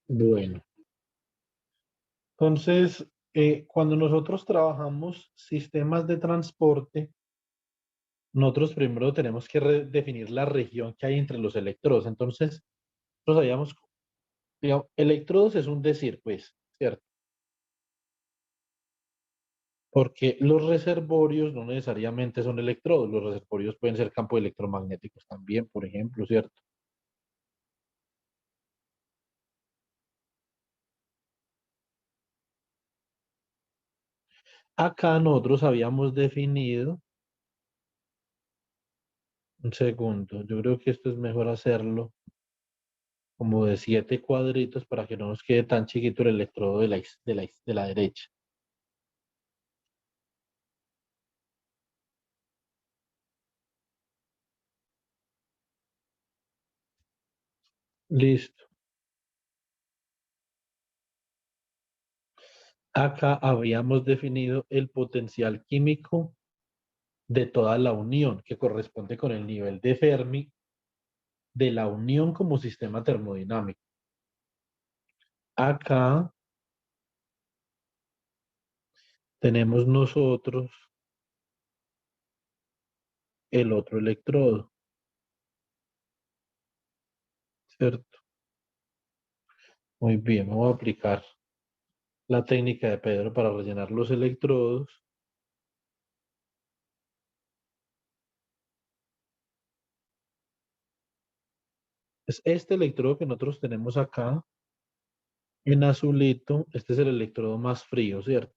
Bueno, entonces, cuando nosotros trabajamos sistemas de transporte, nosotros primero tenemos que definir la región que hay entre los electrodos. Entonces, nosotros sabíamos, digamos, electrodos es un decir, pues, ¿cierto? Porque los reservorios no necesariamente son electrodos, los reservorios pueden ser campos electromagnéticos también, por ejemplo, ¿cierto? Acá nosotros habíamos definido, un segundo, yo creo que esto es mejor hacerlo como de 7 cuadritos para que no nos quede tan chiquito el electrodo de la derecha. Listo. Acá habíamos definido el potencial químico de toda la unión, que corresponde con el nivel de Fermi de la unión como sistema termodinámico. Acá tenemos nosotros el otro electrodo, ¿cierto? Muy bien, vamos a aplicar la técnica de Pedro para rellenar los electrodos. Es este electrodo que nosotros tenemos acá en azulito. Este es el electrodo más frío, ¿cierto?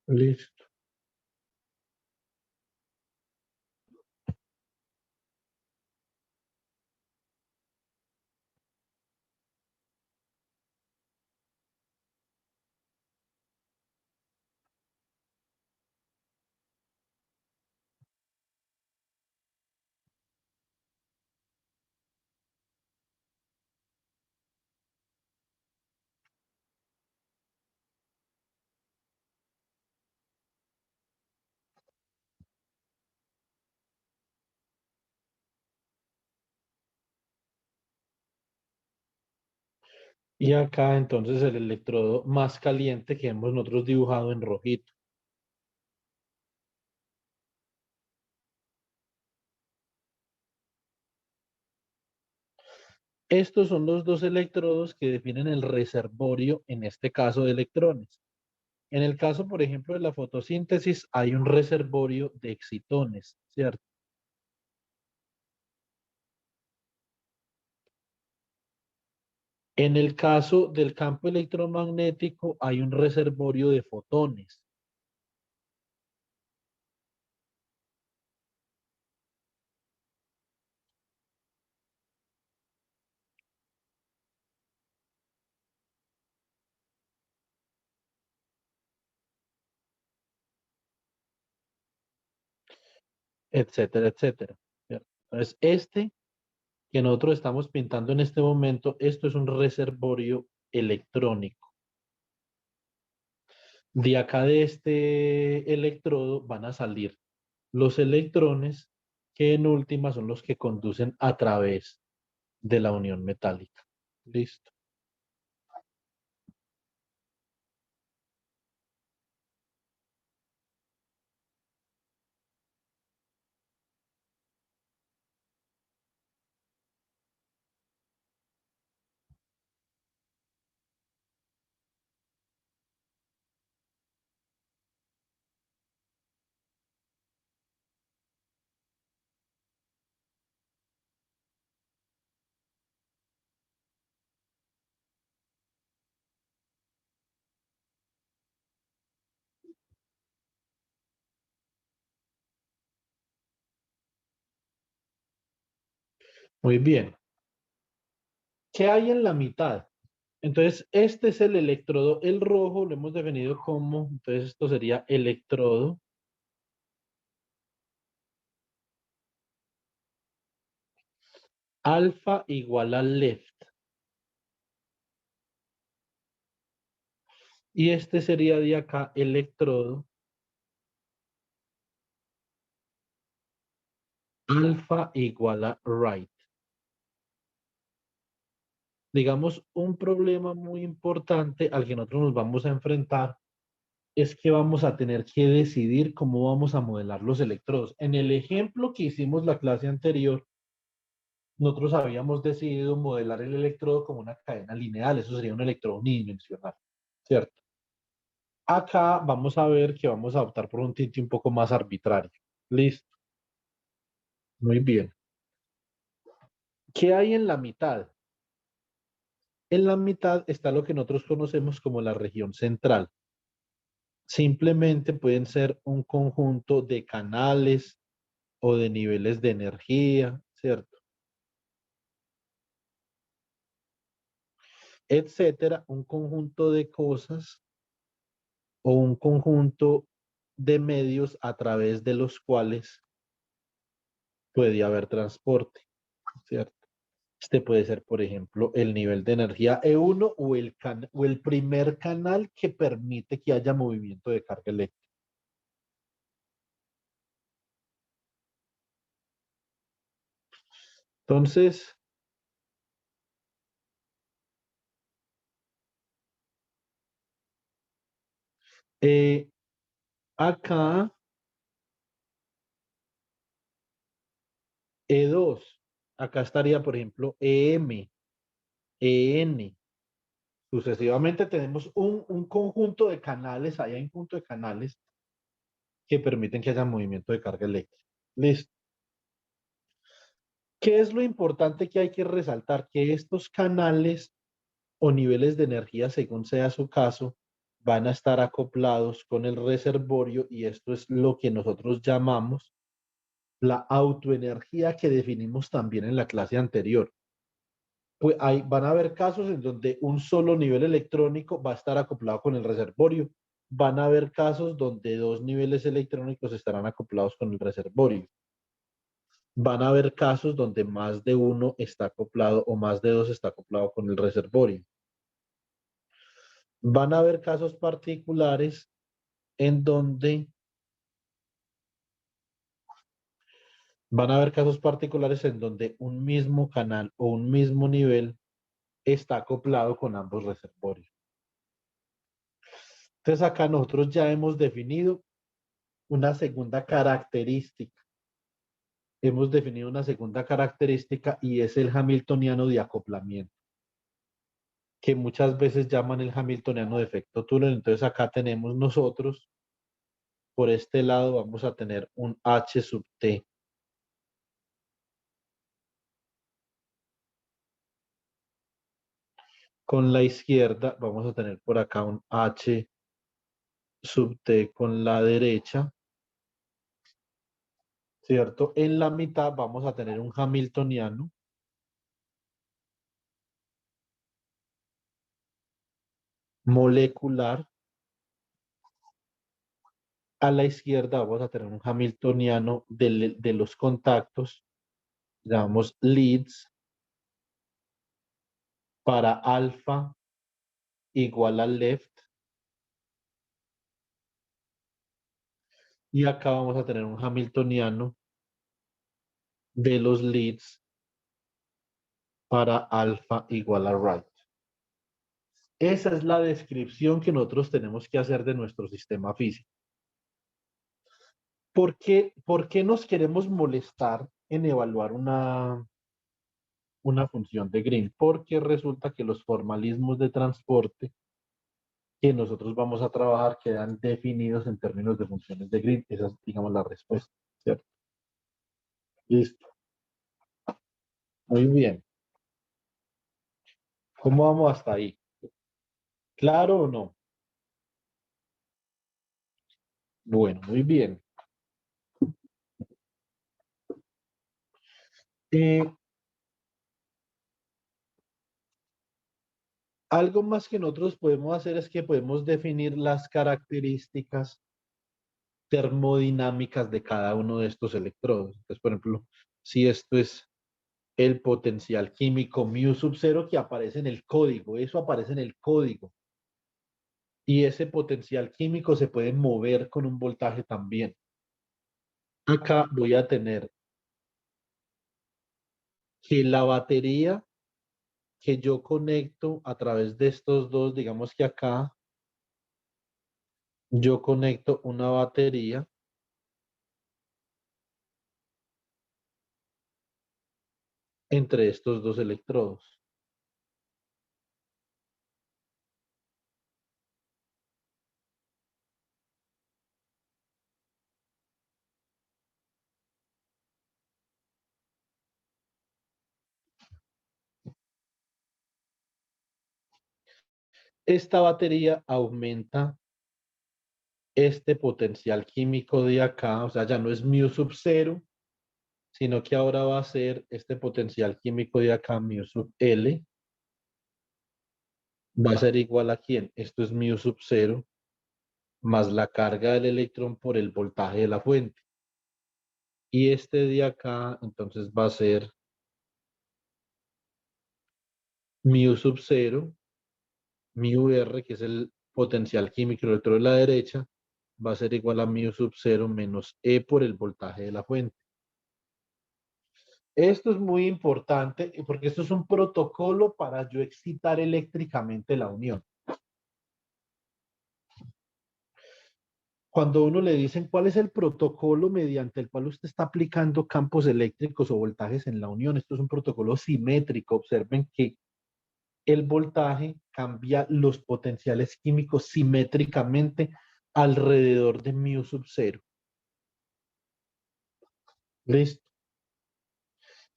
Listo. Y acá entonces el electrodo más caliente que hemos nosotros dibujado en rojito. Estos son los dos electrodos que definen el reservorio, en este caso de electrones. En el caso, por ejemplo, de la fotosíntesis, hay un reservorio de excitones, ¿cierto? En el caso del campo electromagnético, hay un reservorio de fotones. Etcétera, etcétera. ¿Cierto? Entonces, este que nosotros estamos pintando en este momento, esto es un reservorio electrónico. De acá de este electrodo van a salir los electrones que en última son los que conducen a través de la unión metálica. Listo. Muy bien. ¿Qué hay en la mitad? Entonces, este es el electrodo, el rojo lo hemos definido como, entonces esto sería electrodo Alfa igual a left. Y este sería de acá electrodo. Alfa igual a right. Digamos, un problema muy importante al que nosotros nos vamos a enfrentar es que vamos a tener que decidir cómo vamos a modelar los electrodos. En el ejemplo que hicimos la clase anterior, nosotros habíamos decidido modelar el electrodo como una cadena lineal, eso sería un electrodo unidimensional, ¿cierto? Acá vamos a ver que vamos a optar por un tinte un poco más arbitrario. Listo, muy bien. ¿Qué hay en la mitad? En la mitad está lo que nosotros conocemos como la región central. Simplemente pueden ser un conjunto de canales o de niveles de energía, ¿cierto? Etcétera, un conjunto de cosas o un conjunto de medios a través de los cuales puede haber transporte, ¿cierto? Este puede ser, por ejemplo, el nivel de energía E1 o el primer canal que permite que haya movimiento de carga eléctrica. Entonces, eh, acá E2, acá estaría, por ejemplo, EM, EN. Sucesivamente tenemos un conjunto de canales, ahí hay un conjunto de canales que permiten que haya movimiento de carga eléctrica. Listo. ¿Qué es lo importante que hay que resaltar? Que estos canales o niveles de energía, según sea su caso, van a estar acoplados con el reservorio y esto es lo que nosotros llamamos la autoenergía que definimos también en la clase anterior. Pues van a haber casos en donde un solo nivel electrónico va a estar acoplado con el reservorio. Van a haber casos donde dos niveles electrónicos estarán acoplados con el reservorio. Van a haber casos donde más de uno está acoplado o más de dos está acoplado con el reservorio. Van a haber casos particulares en donde van a haber casos particulares en donde un mismo canal o un mismo nivel está acoplado con ambos reservorios. Entonces acá nosotros ya hemos definido una segunda característica. Hemos definido una segunda característica y es el hamiltoniano de acoplamiento, que muchas veces llaman el hamiltoniano de efecto túnel. Entonces acá tenemos nosotros, por este lado vamos a tener un H sub T. Con la izquierda vamos a tener por acá un H sub T con la derecha, ¿cierto? En la mitad vamos a tener un hamiltoniano molecular. A la izquierda vamos a tener un hamiltoniano de los contactos, llamamos leads, para alfa igual a left. Y acá vamos a tener un hamiltoniano de los leads para alfa igual a right. Esa es la descripción que nosotros tenemos que hacer de nuestro sistema físico. Por qué nos queremos molestar en evaluar una función de Green? Porque resulta que los formalismos de transporte que nosotros vamos a trabajar quedan definidos en términos de funciones de Green. Esa es, digamos, la respuesta, ¿cierto? Listo. Muy bien. ¿Cómo vamos hasta ahí? ¿Claro o no? Bueno, muy bien. Eh, Algo más que nosotros podemos hacer es que podemos definir las características termodinámicas de cada uno de estos electrodos. Entonces, por ejemplo, si esto es el potencial químico mu sub 0 que aparece en el código. Eso aparece en el código. Y ese potencial químico se puede mover con un voltaje también. Acá voy a tener que la batería que yo conecto a través de estos dos, digamos que acá yo conecto una batería entre estos dos electrodos. Esta batería aumenta este potencial químico de acá, o sea, ya no es mu sub 0, sino que ahora va a ser este potencial químico de acá, mu sub L, va a ser igual a quién? Esto es mu sub 0 más la carga del electrón por el voltaje de la fuente. Y este de acá, entonces va a ser mu sub 0, mu R, que es el potencial químico del otro de la derecha, va a ser igual a mu sub 0 menos E por el voltaje de la fuente. Esto es muy importante porque esto es un protocolo para yo excitar eléctricamente la unión. Cuando uno le dicen cuál es el protocolo mediante el cual usted está aplicando campos eléctricos o voltajes en la unión, esto es un protocolo simétrico. Observen que el voltaje cambia los potenciales químicos simétricamente alrededor de mu sub 0. ¿Listo?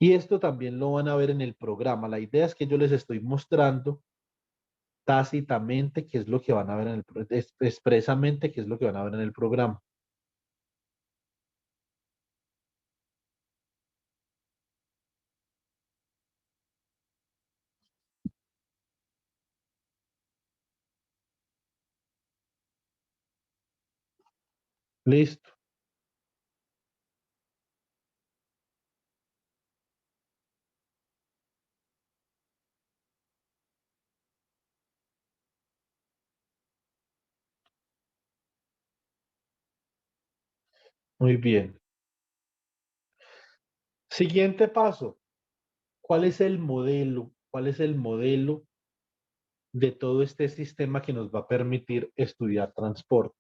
Y esto también lo van a ver en el programa. La idea es que yo les estoy mostrando tácitamente qué es lo que van a ver en expresamente qué es lo que van a ver en el programa. Listo. Muy bien. Siguiente paso. ¿Cuál es el modelo? ¿Cuál es el modelo de todo este sistema que nos va a permitir estudiar transporte?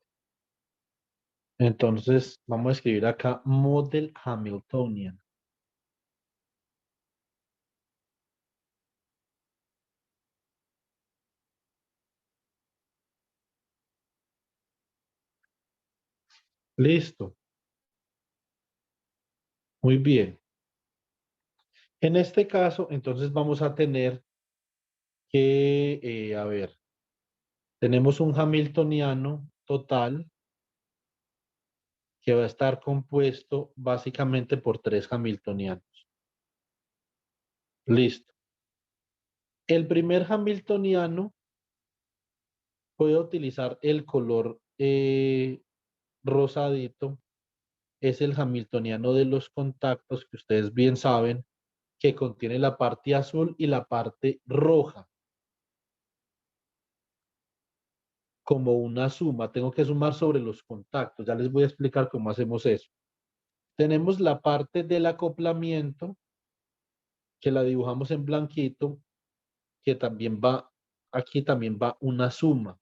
Entonces, vamos a escribir acá Model Hamiltonian. Listo. Muy bien. En este caso, entonces vamos a tener que, a ver, tenemos un Hamiltoniano total que va a estar compuesto básicamente por tres Hamiltonianos. Listo. El primer Hamiltoniano puede utilizar el color rosadito. Es el Hamiltoniano de los contactos que ustedes bien saben que contiene la parte azul y la parte roja como una suma. Tengo que sumar sobre los contactos. Ya les voy a explicar cómo hacemos eso. Tenemos la parte del acoplamiento que la dibujamos en blanquito, que también va, aquí también va una suma.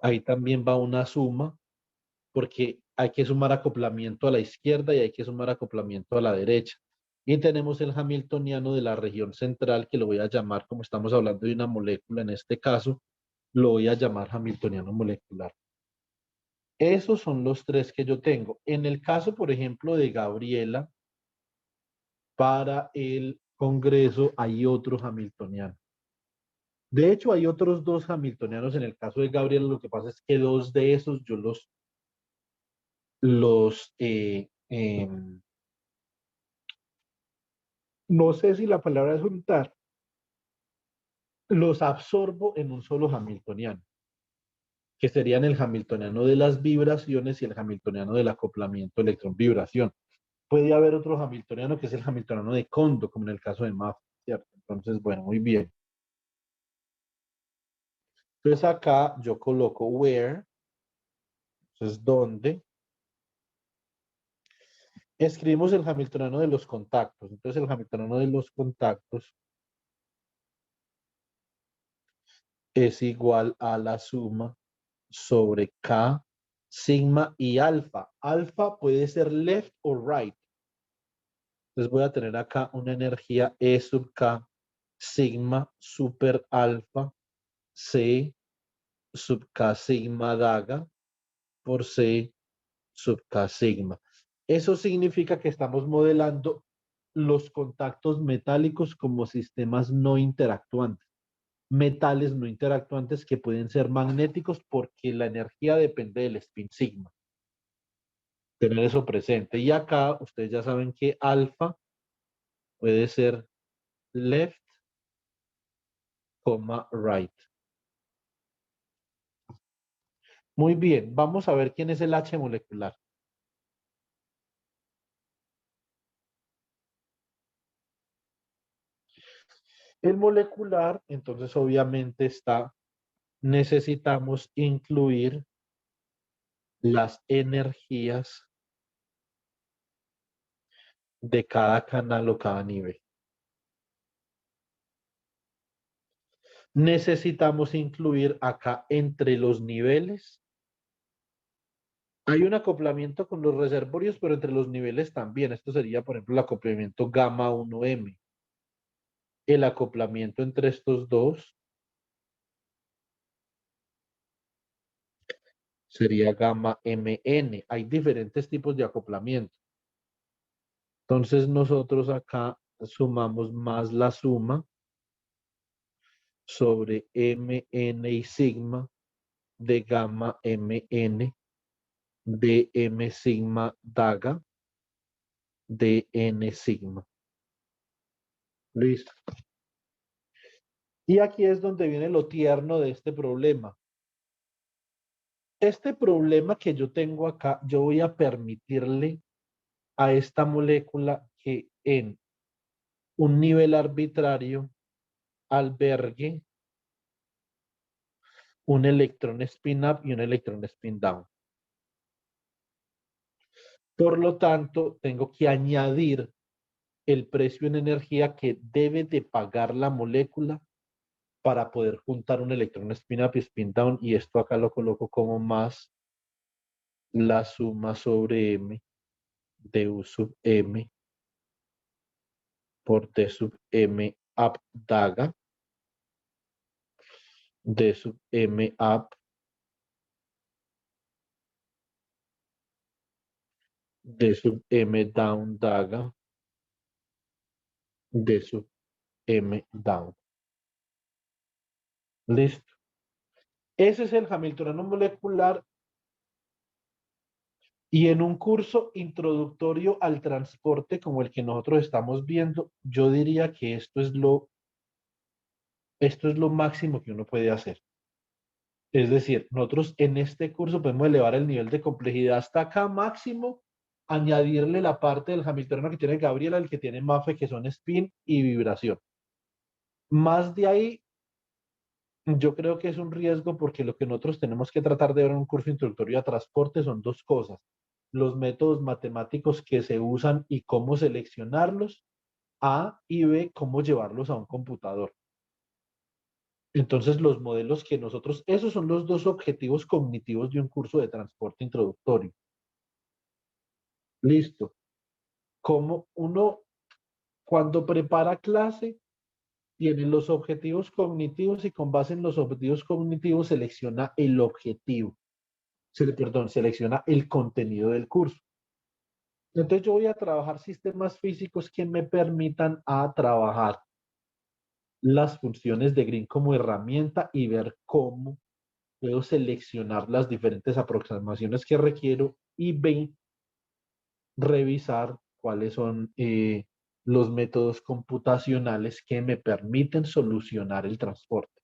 Ahí también va una suma porque hay que sumar acoplamiento a la izquierda y hay que sumar acoplamiento a la derecha. Y tenemos el Hamiltoniano de la región central, que lo voy a llamar, como estamos hablando de una molécula en este caso, lo voy a llamar Hamiltoniano molecular. Esos son los tres que yo tengo. En el caso, por ejemplo, de Gabriela, para el Congreso hay otro Hamiltoniano. De hecho, hay otros dos Hamiltonianos en el caso de Gabriela. Lo que pasa es que dos de esos yo no sé si la palabra es juntar, los absorbo en un solo Hamiltoniano, que serían el Hamiltoniano de las vibraciones y el Hamiltoniano del acoplamiento electrón-vibración. Puede haber otro hamiltoniano que es el hamiltoniano de Kondo, como en el caso de Maffei, ¿cierto? Entonces, bueno, muy bien. Entonces acá yo coloco where, entonces dónde. Escribimos el hamiltoniano de los contactos. Entonces el hamiltoniano de los contactos es igual a la suma sobre K, sigma y alfa. Alfa puede ser left o right. Entonces voy a tener acá una energía E sub K, sigma super alfa, C sub K sigma daga por C sub K sigma. Eso significa que estamos modelando los contactos metálicos como sistemas no interactuantes. Metales no interactuantes que pueden ser magnéticos porque la energía depende del spin sigma. Tener eso presente. Y acá ustedes ya saben que alfa puede ser left, right. Muy bien, vamos a ver quién es el H molecular. El molecular, entonces obviamente necesitamos incluir las energías de cada canal o cada nivel. Necesitamos incluir acá entre los niveles. Hay un acoplamiento con los reservorios, pero entre los niveles también. Esto sería, por ejemplo, el acoplamiento gamma 1M. El acoplamiento entre estos dos sería gamma MN. Hay diferentes tipos de acoplamiento. Entonces nosotros acá sumamos más la suma sobre MN y sigma de gamma MN de M sigma daga de N sigma. Listo. Y aquí es donde viene lo tierno de este problema. Este problema que yo tengo acá, yo voy a permitirle a esta molécula que en un nivel arbitrario albergue un electrón spin up y un electrón spin down. Por lo tanto, tengo que añadir el precio en energía que debe de pagar la molécula para poder juntar un electrón spin up y spin down. Y esto acá lo coloco como más la suma sobre M de U sub M por T sub M up daga D sub M up D sub M down daga D sub M down. Listo. Ese es el hamiltoniano molecular y en un curso introductorio al transporte como el que nosotros estamos viendo, yo diría que esto es lo máximo que uno puede hacer. Es decir, nosotros en este curso podemos elevar el nivel de complejidad hasta acá máximo, añadirle la parte del hamiltoniano que tiene Gabriela, el que tiene Maffei, que son spin y vibración. Más de ahí, yo creo que es un riesgo porque lo que nosotros tenemos que tratar de ver en un curso introductorio a transporte son dos cosas: los métodos matemáticos que se usan y cómo seleccionarlos, A, y B, cómo llevarlos a un computador. Entonces, los modelos que nosotros, esos son los dos objetivos cognitivos de un curso de transporte introductorio. Listo. Como uno, cuando prepara clase, tiene los objetivos cognitivos y con base en los objetivos cognitivos selecciona el objetivo. Perdón, selecciona el contenido del curso. Entonces yo voy a trabajar sistemas físicos que me permitan a trabajar las funciones de Green como herramienta y ver cómo puedo seleccionar las diferentes aproximaciones que requiero y B, revisar cuáles son los métodos computacionales que me permiten solucionar el transporte.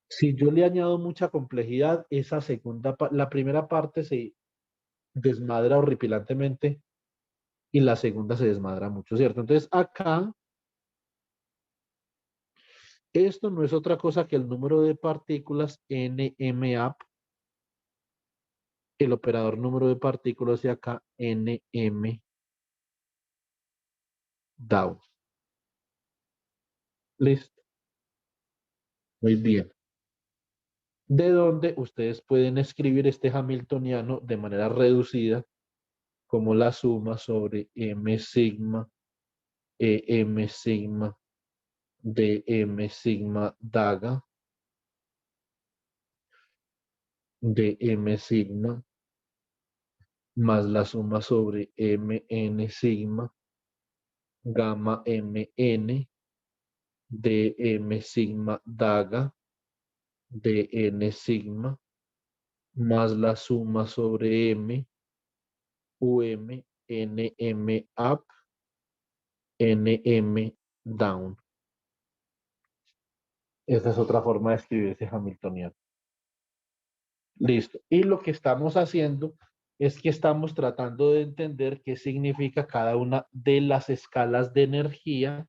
Si yo le añado mucha complejidad, la primera parte se desmadra horripilantemente y la segunda se desmadra mucho, ¿cierto? Entonces acá, esto no es otra cosa que el número de partículas NMAP, el operador número de partículas de acá, NM down. Listo. Muy bien. De donde ustedes pueden escribir este hamiltoniano de manera reducida como la suma sobre M sigma, M sigma de M sigma daga de M sigma más la suma sobre MN sigma gamma MN de M sigma daga de N sigma más la suma sobre M UM NM up NM down. Esta es otra forma de escribir ese hamiltoniano. Listo. Y lo que estamos haciendo es que estamos tratando de entender qué significa cada una de las escalas de energía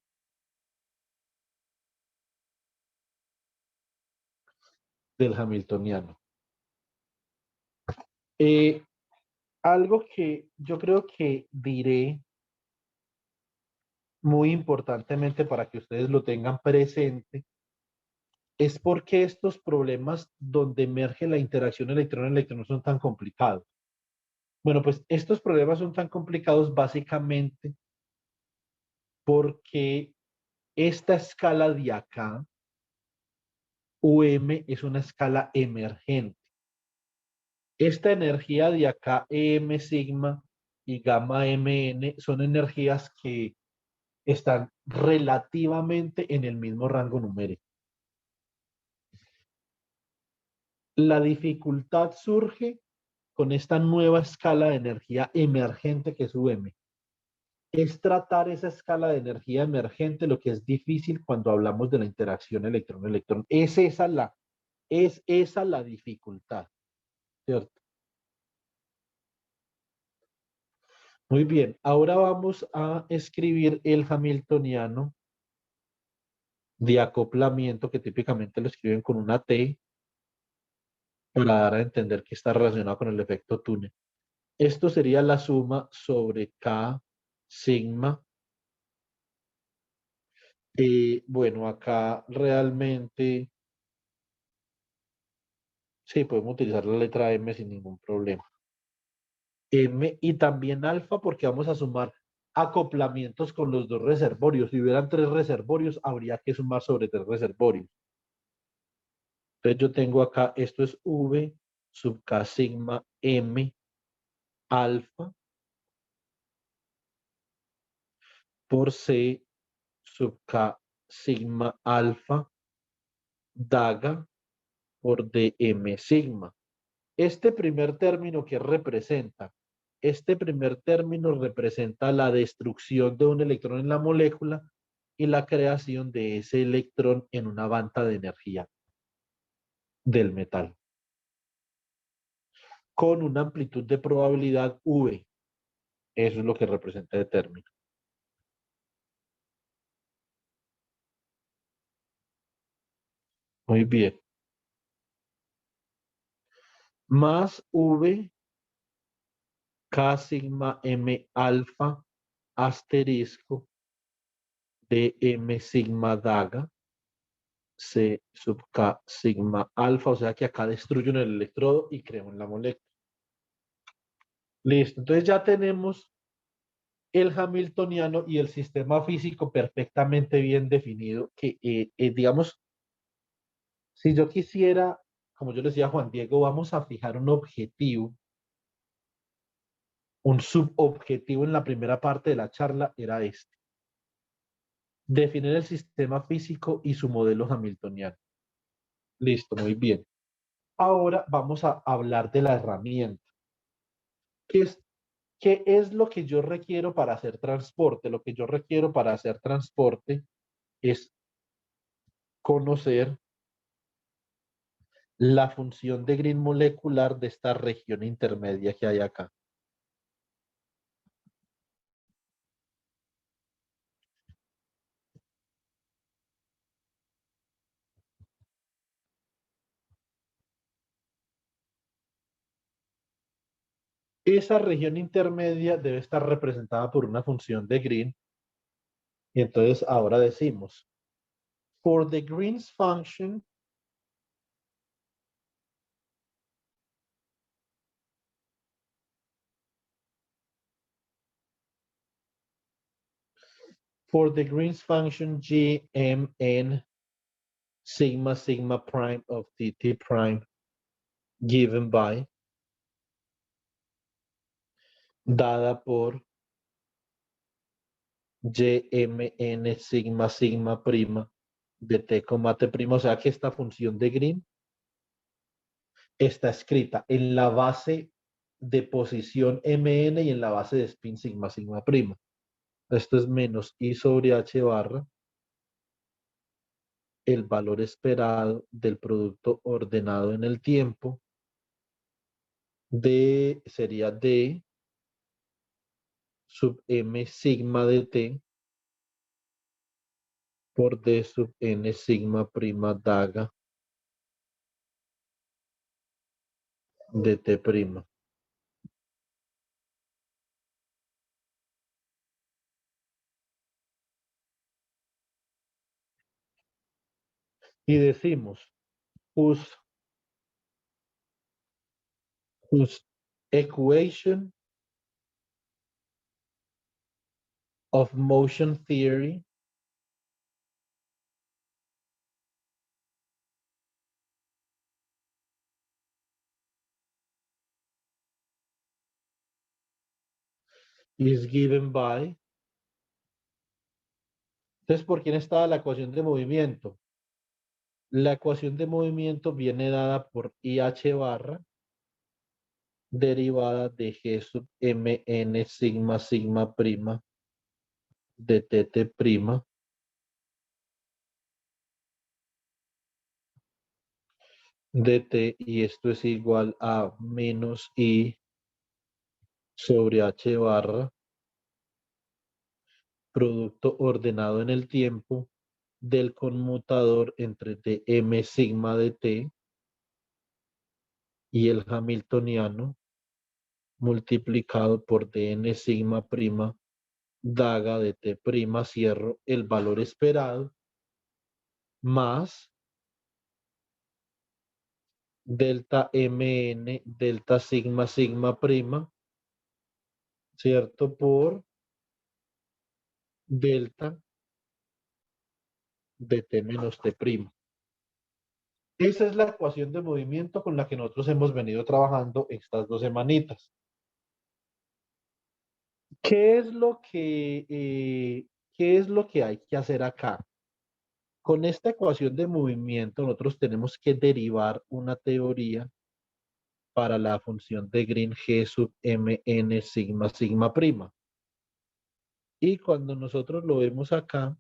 del hamiltoniano. Eh, Algo que yo creo que diré muy importantemente para que ustedes lo tengan presente es por qué estos problemas donde emerge la interacción electrón-electrón son tan complicados. Bueno, pues estos problemas son tan complicados básicamente porque esta escala de acá, UM, es una escala emergente. Esta energía de acá, EM sigma y gamma MN, son energías que están relativamente en el mismo rango numérico. La dificultad surge con esta nueva escala de energía emergente que es UM. Es tratar esa escala de energía emergente lo que es difícil cuando hablamos de la interacción electrón-electrón. Es esa la dificultad, ¿cierto? Muy bien, ahora vamos a escribir el hamiltoniano de acoplamiento que típicamente lo escriben con una T para dar a entender que está relacionado con el efecto túnel. Esto sería la suma sobre K sigma. Bueno, acá realmente sí podemos utilizar la letra M sin ningún problema. M y también alfa porque vamos a sumar acoplamientos con los dos reservorios. Si hubieran tres reservorios, habría que sumar sobre tres reservorios. Entonces yo tengo acá, esto es V sub K sigma M alfa por C sub K sigma alfa daga por dm sigma. Este primer término que representa, este primer término representa la destrucción de un electrón en la molécula y la creación de ese electrón en una banda de energía del metal con una amplitud de probabilidad V. Eso es lo que representa el término. Muy bien. Más V K sigma M alfa asterisco de M sigma daga C sub K sigma alfa, o sea que acá destruyen el electrodo y crean la molécula. Listo, entonces ya tenemos el hamiltoniano y el sistema físico perfectamente bien definido, que digamos, si yo quisiera, como yo le decía a Juan Diego, vamos a fijar un objetivo, un subobjetivo en la primera parte de la charla era este, definir el sistema físico y su modelo hamiltoniano. Listo, muy bien. Ahora vamos a hablar de la herramienta. ¿Qué es, qué es lo que yo requiero para hacer transporte? Lo que yo requiero para hacer transporte es conocer la función de Green molecular de esta región intermedia que hay acá. Esa región intermedia debe estar representada por una función de Green. Y entonces ahora decimos, for the Green's function, G, M, N, sigma, sigma prime of T prime, given by, dada por Y, M, N, sigma, sigma prima de T, T prima. O sea que esta función de Green está escrita en la base de posición MN y en la base de spin sigma, sigma prima. Esto es menos I sobre H barra el valor esperado del producto ordenado en el tiempo sería D sub M sigma de T por D sub N sigma prima daga de T prima. Y decimos, whose equation of motion theory is given by. Entonces, ¿por quién está la ecuación de movimiento? La ecuación de movimiento viene dada por IH barra derivada de G sub MN sigma sigma prima de TT prima de T, y esto es igual a menos I sobre H barra producto ordenado en el tiempo del conmutador entre Tm sigma de T y el hamiltoniano multiplicado por Dn sigma prima daga de T prima, cierro el valor esperado, más delta Mn, delta sigma sigma prima, ¿cierto? Por delta de T menos T prima. Esa es la ecuación de movimiento con la que nosotros hemos venido trabajando estas 2 semanitas. ¿Qué es qué es lo que hay que hacer acá? Con esta ecuación de movimiento, nosotros tenemos que derivar una teoría para la función de Green G sub Mn sigma sigma prima. Y cuando nosotros lo vemos acá,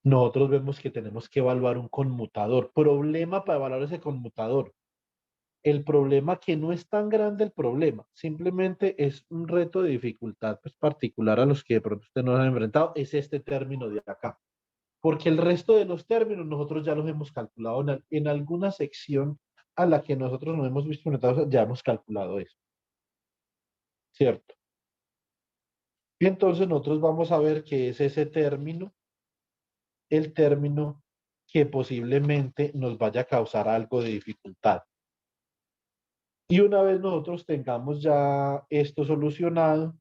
nosotros vemos que tenemos que evaluar un conmutador. Problema para evaluar ese conmutador. El problema que no es tan grande el problema, simplemente es un reto de dificultad pues, particular a los que de pronto usted no han enfrentado, es este término de acá. Porque el resto de los términos nosotros ya los hemos calculado en alguna sección a la que nosotros nos hemos visto enfrentados, ya hemos calculado eso, ¿cierto? Y entonces nosotros vamos a ver qué es ese término, el término que posiblemente nos vaya a causar algo de dificultad. Y una vez nosotros tengamos ya esto solucionado,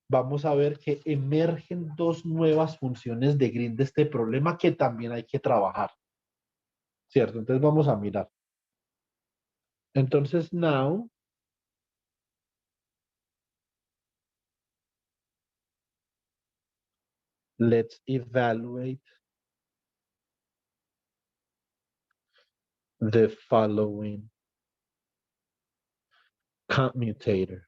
vamos a ver que emergen 2 nuevas funciones de Green de este problema que también hay que trabajar, ¿cierto? Entonces vamos a mirar. Entonces, now, let's evaluate the following commutator.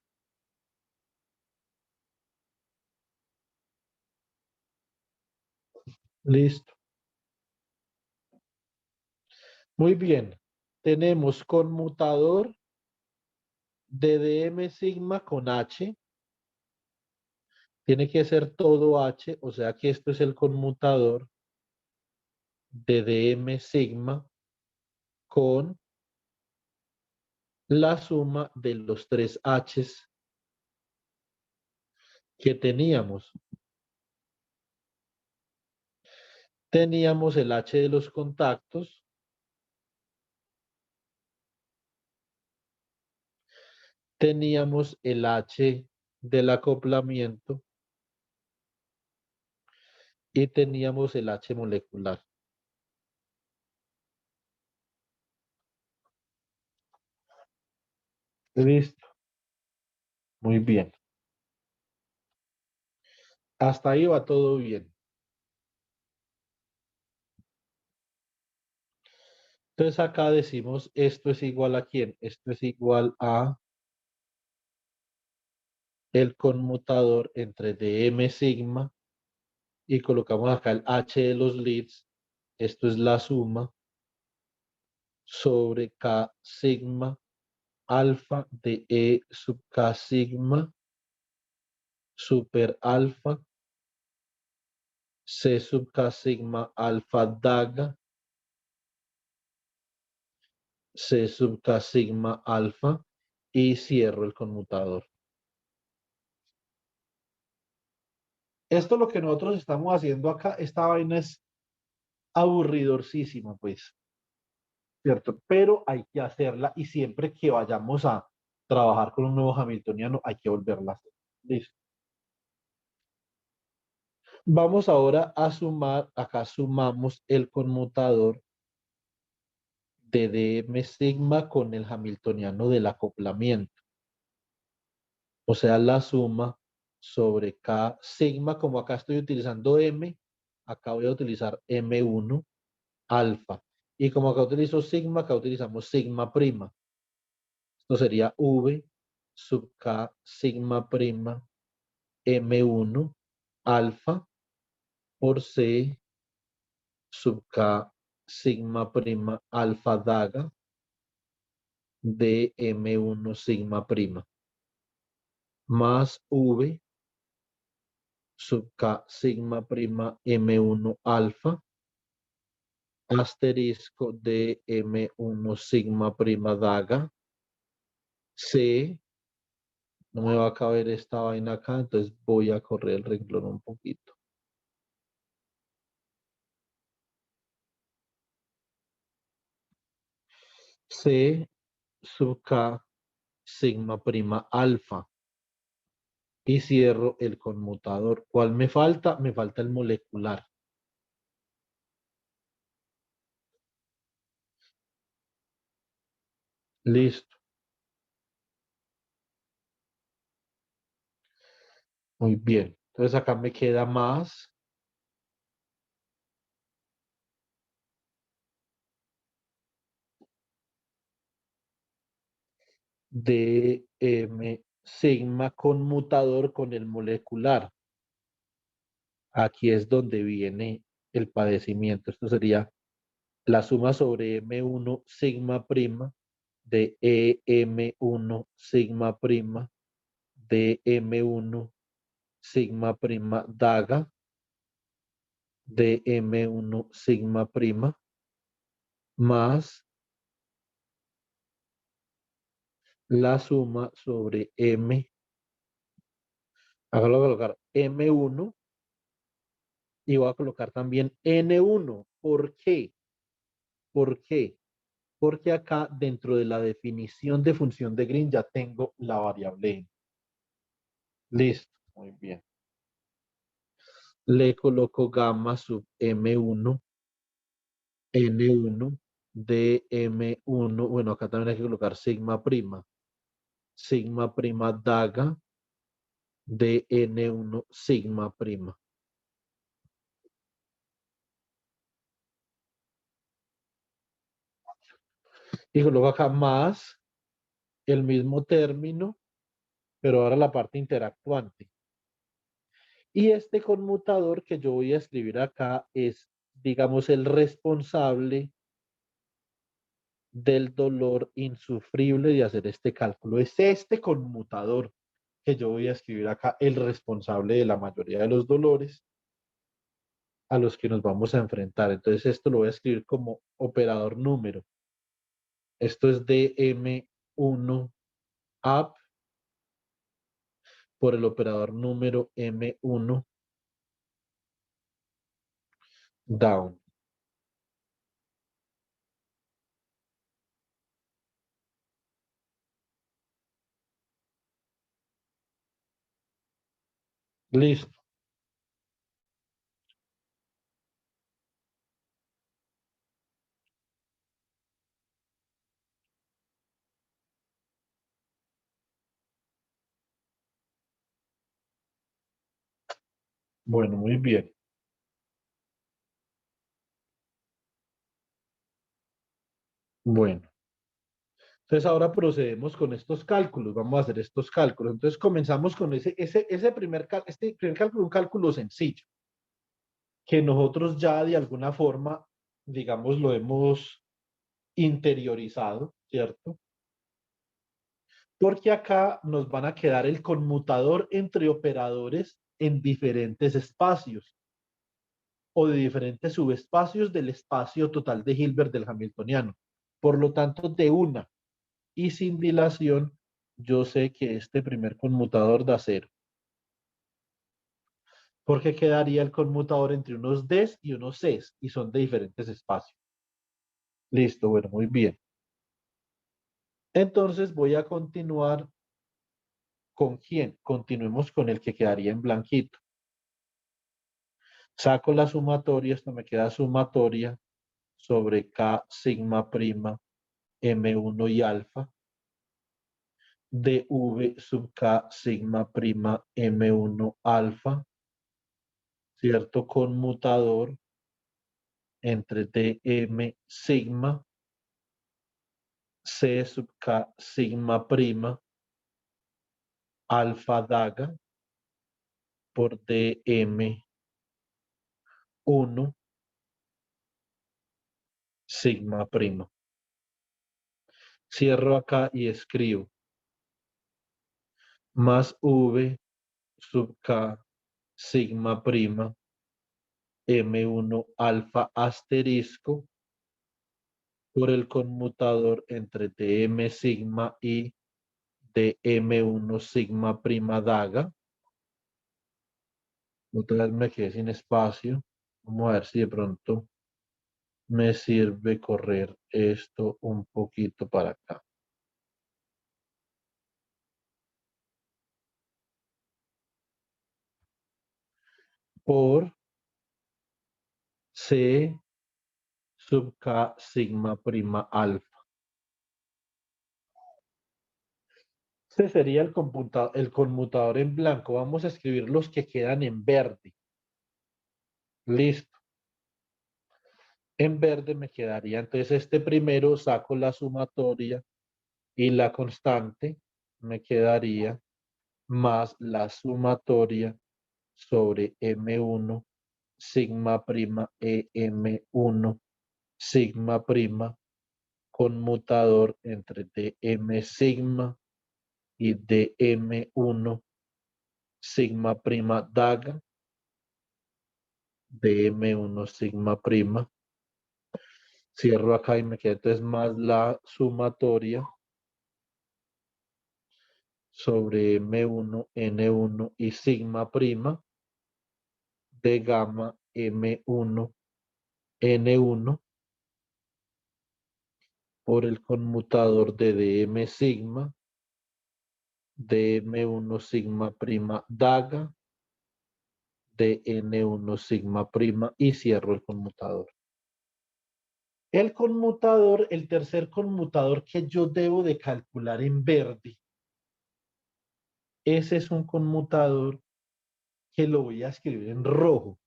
Listo. Muy bien. Tenemos conmutador de dm sigma con h. Tiene que ser todo h, o sea que esto es el conmutador de dm sigma con la suma de los tres H's que teníamos. Teníamos el H de los contactos, teníamos el H del acoplamiento y teníamos el H molecular. Listo. Muy bien. Hasta ahí va todo bien. Entonces acá decimos esto es igual a quién. Esto es igual a el conmutador entre dm sigma y colocamos acá el H de los leads. Esto es la suma sobre K sigma alfa de E sub K sigma super alfa C sub K sigma alfa daga C sub K sigma alfa y cierro el conmutador. Esto es lo que nosotros estamos haciendo acá. Esta vaina es aburridorcísima, pues, ¿cierto? Pero hay que hacerla y siempre que vayamos a trabajar con un nuevo hamiltoniano hay que volverla a hacer. Listo. Vamos ahora a sumar, acá sumamos el conmutador de dm sigma con el hamiltoniano del acoplamiento. O sea, la suma sobre K sigma, como acá estoy utilizando M, acá voy a utilizar M1 alfa. Y como acá utilizo sigma, acá utilizamos sigma prima. Esto sería V sub K sigma prima M1 alfa por C sub K sigma prima alfa daga de M1 sigma prima más V sub K sigma prima M1 alfa asterisco de M1 sigma prima daga C. No me va a caber esta vaina acá, entonces voy a correr el renglón un poquito. C sub K sigma prima alfa y cierro el conmutador. ¿Cuál me falta? Me falta el molecular. Listo. Muy bien. Entonces acá me queda más de M sigma conmutador con el molecular. Aquí es donde viene el padecimiento. Esto sería la suma sobre M1 sigma prima de EM1 sigma prima de M1 sigma prima daga de M1 sigma prima más la suma sobre M. Acá lo voy a colocar M1 y voy a colocar también N1. ¿Por qué? ¿Por qué? Porque acá dentro de la definición de función de Green ya tengo la variable N. Listo, muy bien. Le coloco gamma sub M1, N1 de M1. Bueno, acá también hay que colocar sigma prima. Sigma prima daga de N1 sigma prima. Y coloco acá más el mismo término, pero ahora la parte interactuante. Y este conmutador que yo voy a escribir acá es, digamos, el responsable del dolor insufrible de hacer este cálculo. Es este conmutador que yo voy a escribir acá, el responsable de la mayoría de los dolores. a los que nos vamos a enfrentar. Entonces esto lo voy a escribir como operador número. Esto es DM1 up por el operador número M1 down. Listo. Bueno, muy bien. Bueno, entonces ahora procedemos con estos cálculos. Vamos a hacer estos cálculos. Entonces comenzamos con ese este primer cálculo, un cálculo sencillo, que nosotros ya de alguna forma, digamos, lo hemos interiorizado, ¿cierto? Porque acá nos van a quedar el conmutador entre operadores en diferentes espacios o de diferentes subespacios del espacio total de Hilbert del Hamiltoniano. Por lo tanto, de una y sin dilación, yo sé que este primer conmutador da cero. Porque quedaría el conmutador entre unos Ds y unos Cs y son de diferentes espacios. Listo, bueno, muy bien. Entonces voy a continuar con quién. Continuemos con el que quedaría en blanquito. Saco la sumatoria, esto me queda sumatoria sobre K sigma prima M1 y alfa dv sub K sigma prima M1 alfa, cierto conmutador entre dm sigma C sub K sigma prima alfa daga por dm 1 sigma prima. Cierro acá y escribo más v sub K sigma prima M1 alfa asterisco por el conmutador entre dm sigma y dm1 sigma prima daga. Otra vez me quedé sin espacio. Vamos a ver si de pronto me sirve correr esto un poquito para acá. Por C sub K sigma prima alfa. Este sería el conmutador en blanco. Vamos a escribir los que quedan en verde. Listo. En verde me quedaría, entonces este primero saco la sumatoria y la constante me quedaría más la sumatoria sobre M1 sigma prima EM1 sigma prima conmutador entre dm sigma y dm1 sigma prima daga dm1 sigma prima. Cierro acá y me queda entonces más la sumatoria sobre M1, N1 y sigma prima de gamma M1, N1 por el conmutador de dm sigma, dm1 sigma prima daga, dn1 sigma prima y cierro el conmutador. El conmutador, el tercer conmutador que yo debo de calcular en verde, ese es un conmutador que lo voy a escribir en rojo,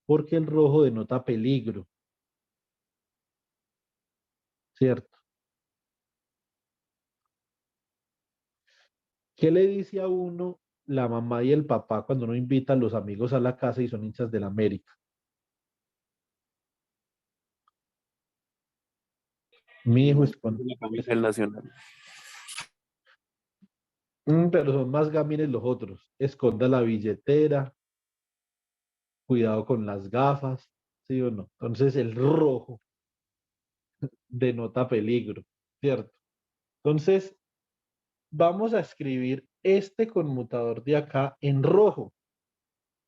porque el rojo denota peligro, ¿cierto? ¿Qué le dice a uno la mamá y el papá cuando uno invita a los amigos a la casa y son hinchas del América? Mi hijo es con... La camisa del Nacional. Pero son más gamines los otros. Esconda la billetera. cuidado con las gafas, ¿sí o no? Entonces el rojo denota peligro, ¿cierto? Entonces vamos a escribir este conmutador de acá en rojo,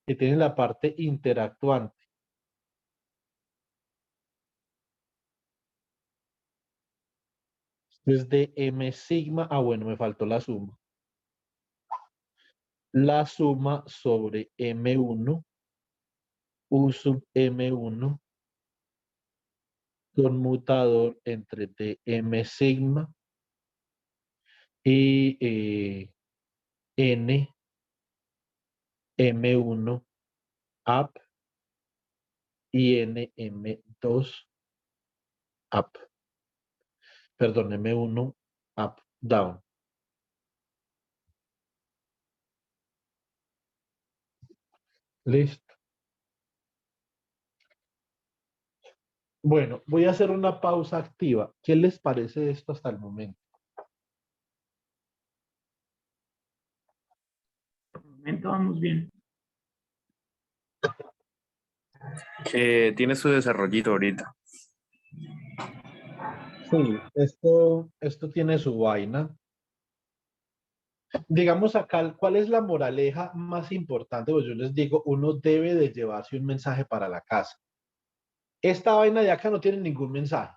que tiene la parte interactuante. Esto es de M sigma. Ah, bueno, me faltó la suma. La suma sobre M1, U sub M1, conmutador entre DM sigma y N M1 up y N M2 up. Perdón, M1 up, down. Listo. Bueno, voy a hacer una pausa activa. ¿Qué les parece esto hasta el momento? Por el momento vamos bien. Que tiene su desarrollito ahorita. Sí, esto tiene su vaina. Digamos acá, ¿cuál es la moraleja más importante? Pues yo les digo, uno debe de llevarse un mensaje para la casa. Esta vaina de acá no tiene ningún mensaje,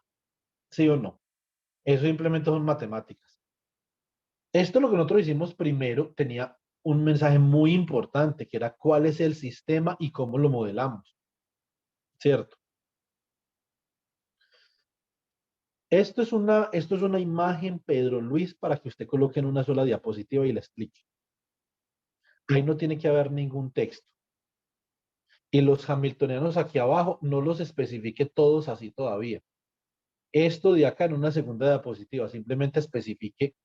¿sí o no? Eso simplemente son matemáticas. Esto lo que nosotros hicimos primero tenía un mensaje muy importante, que era cuál es el sistema y cómo lo modelamos, ¿cierto? Esto es una imagen, Pedro Luis, para que usted coloque en una sola diapositiva y le explique. Ahí no tiene que haber ningún texto. Y los hamiltonianos aquí abajo no los especifique todos así todavía. Esto de acá en una segunda diapositiva, simplemente especifique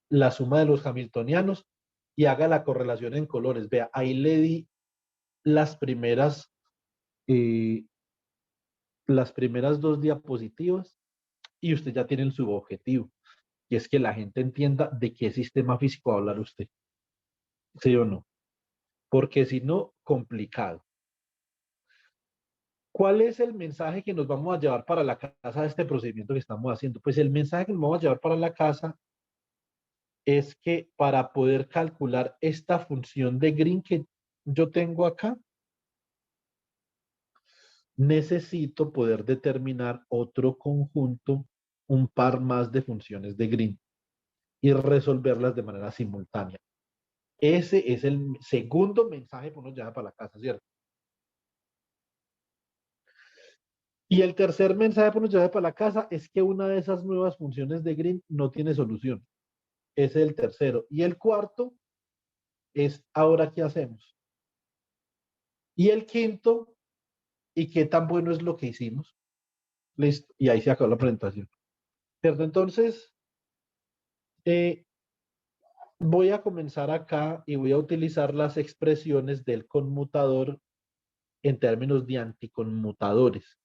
la suma de los hamiltonianos y haga la correlación en colores. Vea, ahí le di las primeras, eh, las primeras dos diapositivas y usted ya tiene su objetivo. Y es que la gente entienda de qué sistema físico va a hablar usted. ¿Sí o no? Porque si no, complicado. ¿Cuál es el mensaje que nos vamos a llevar para la casa de este procedimiento que estamos haciendo? Pues el mensaje que nos vamos a llevar para la casa es que para poder calcular esta función de Green que yo tengo acá, necesito poder determinar otro conjunto, un par más de funciones de Green y resolverlas de manera simultánea. Ese es el segundo mensaje que uno lleva para la casa, ¿cierto? Y el tercer mensaje que uno lleva para la casa es que una de esas nuevas funciones de Green no tiene solución. Ese es el tercero. Y el cuarto es ahora qué hacemos. Y el quinto, ¿y qué tan bueno es lo que hicimos? Listo. Y ahí se acabó la presentación. ¿Cierto? Entonces, eh, voy a comenzar acá y voy a utilizar las expresiones del conmutador en términos de anticonmutadores.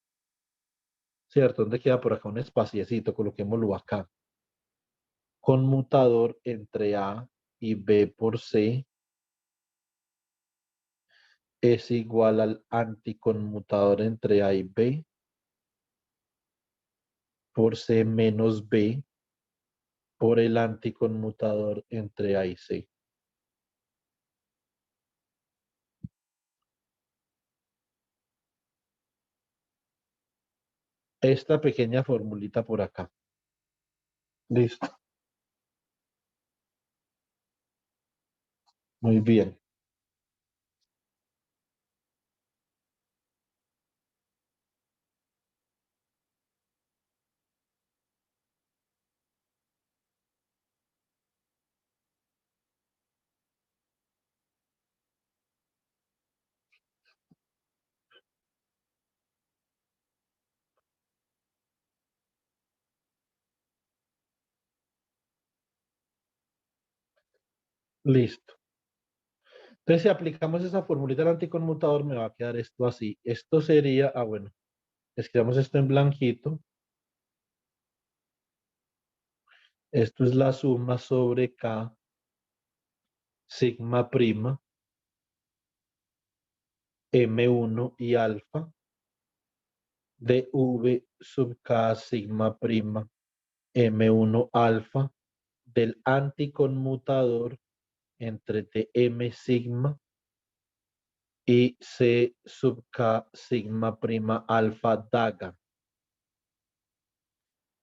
¿Cierto? ¿Dónde queda por acá un espaciecito? Coloquémoslo acá. Conmutador entre A y B por C es igual al anticonmutador entre A y B por C menos B por el anticonmutador entre A y C. Esta pequeña formulita por acá. Listo. Muy bien. Listo. Entonces, si aplicamos esa formulita al anticonmutador, me va a quedar esto así. Esto sería, bueno, escribamos esto en blanquito. Esto es la suma sobre K sigma prima M1 y alfa de V sub K sigma prima M1 alfa del anticonmutador entre dm sigma y C sub K sigma prima alfa daga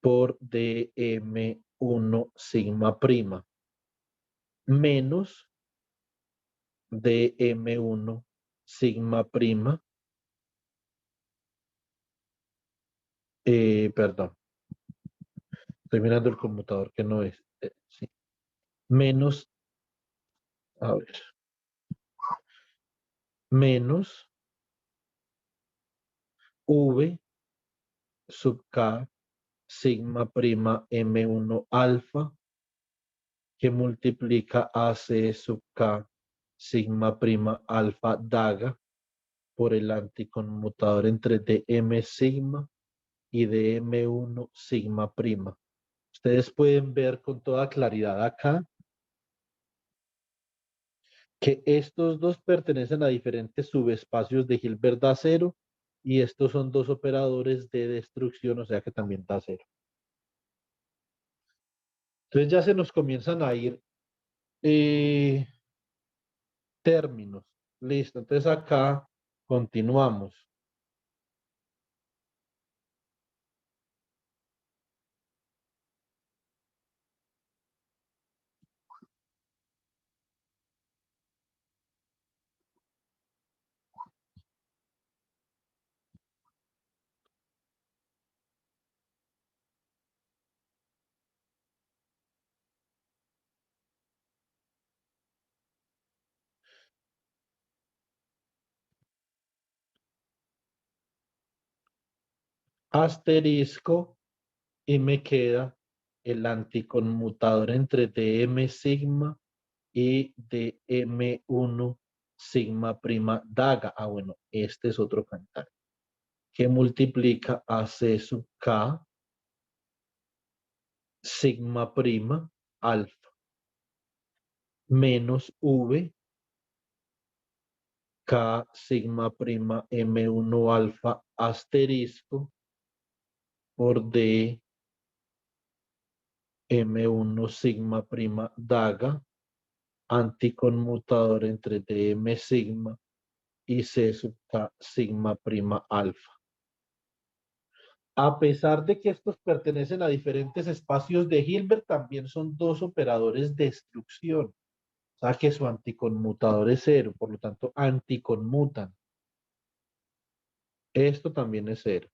por dm1 sigma prima menos dm1 sigma prima, perdón, estoy mirando el conmutador que no es, sí, menos, a ver, menos V sub K sigma prima M1 alfa que multiplica a C sub K sigma prima alfa daga por el anticonmutador entre dm sigma y dm1 sigma prima. Ustedes pueden ver con toda claridad acá que estos dos pertenecen a diferentes subespacios de Hilbert da cero y estos son dos operadores de destrucción, o sea que también da cero. Entonces ya se nos comienzan a ir términos. Listo, entonces acá continuamos. Asterisco y me queda el anticonmutador entre dm sigma y dm1 sigma prima daga. Ah, bueno, este es otro cantar que multiplica a C sub K sigma prima alfa menos V K sigma prima M1 alfa asterisco por D M1 sigma prima daga anticonmutador entre dm sigma y C sub K sigma prima alfa. A pesar de que estos pertenecen a diferentes espacios de Hilbert, también son dos operadores de destrucción. O sea que su anticonmutador es cero, por lo tanto, anticonmutan. Esto también es cero.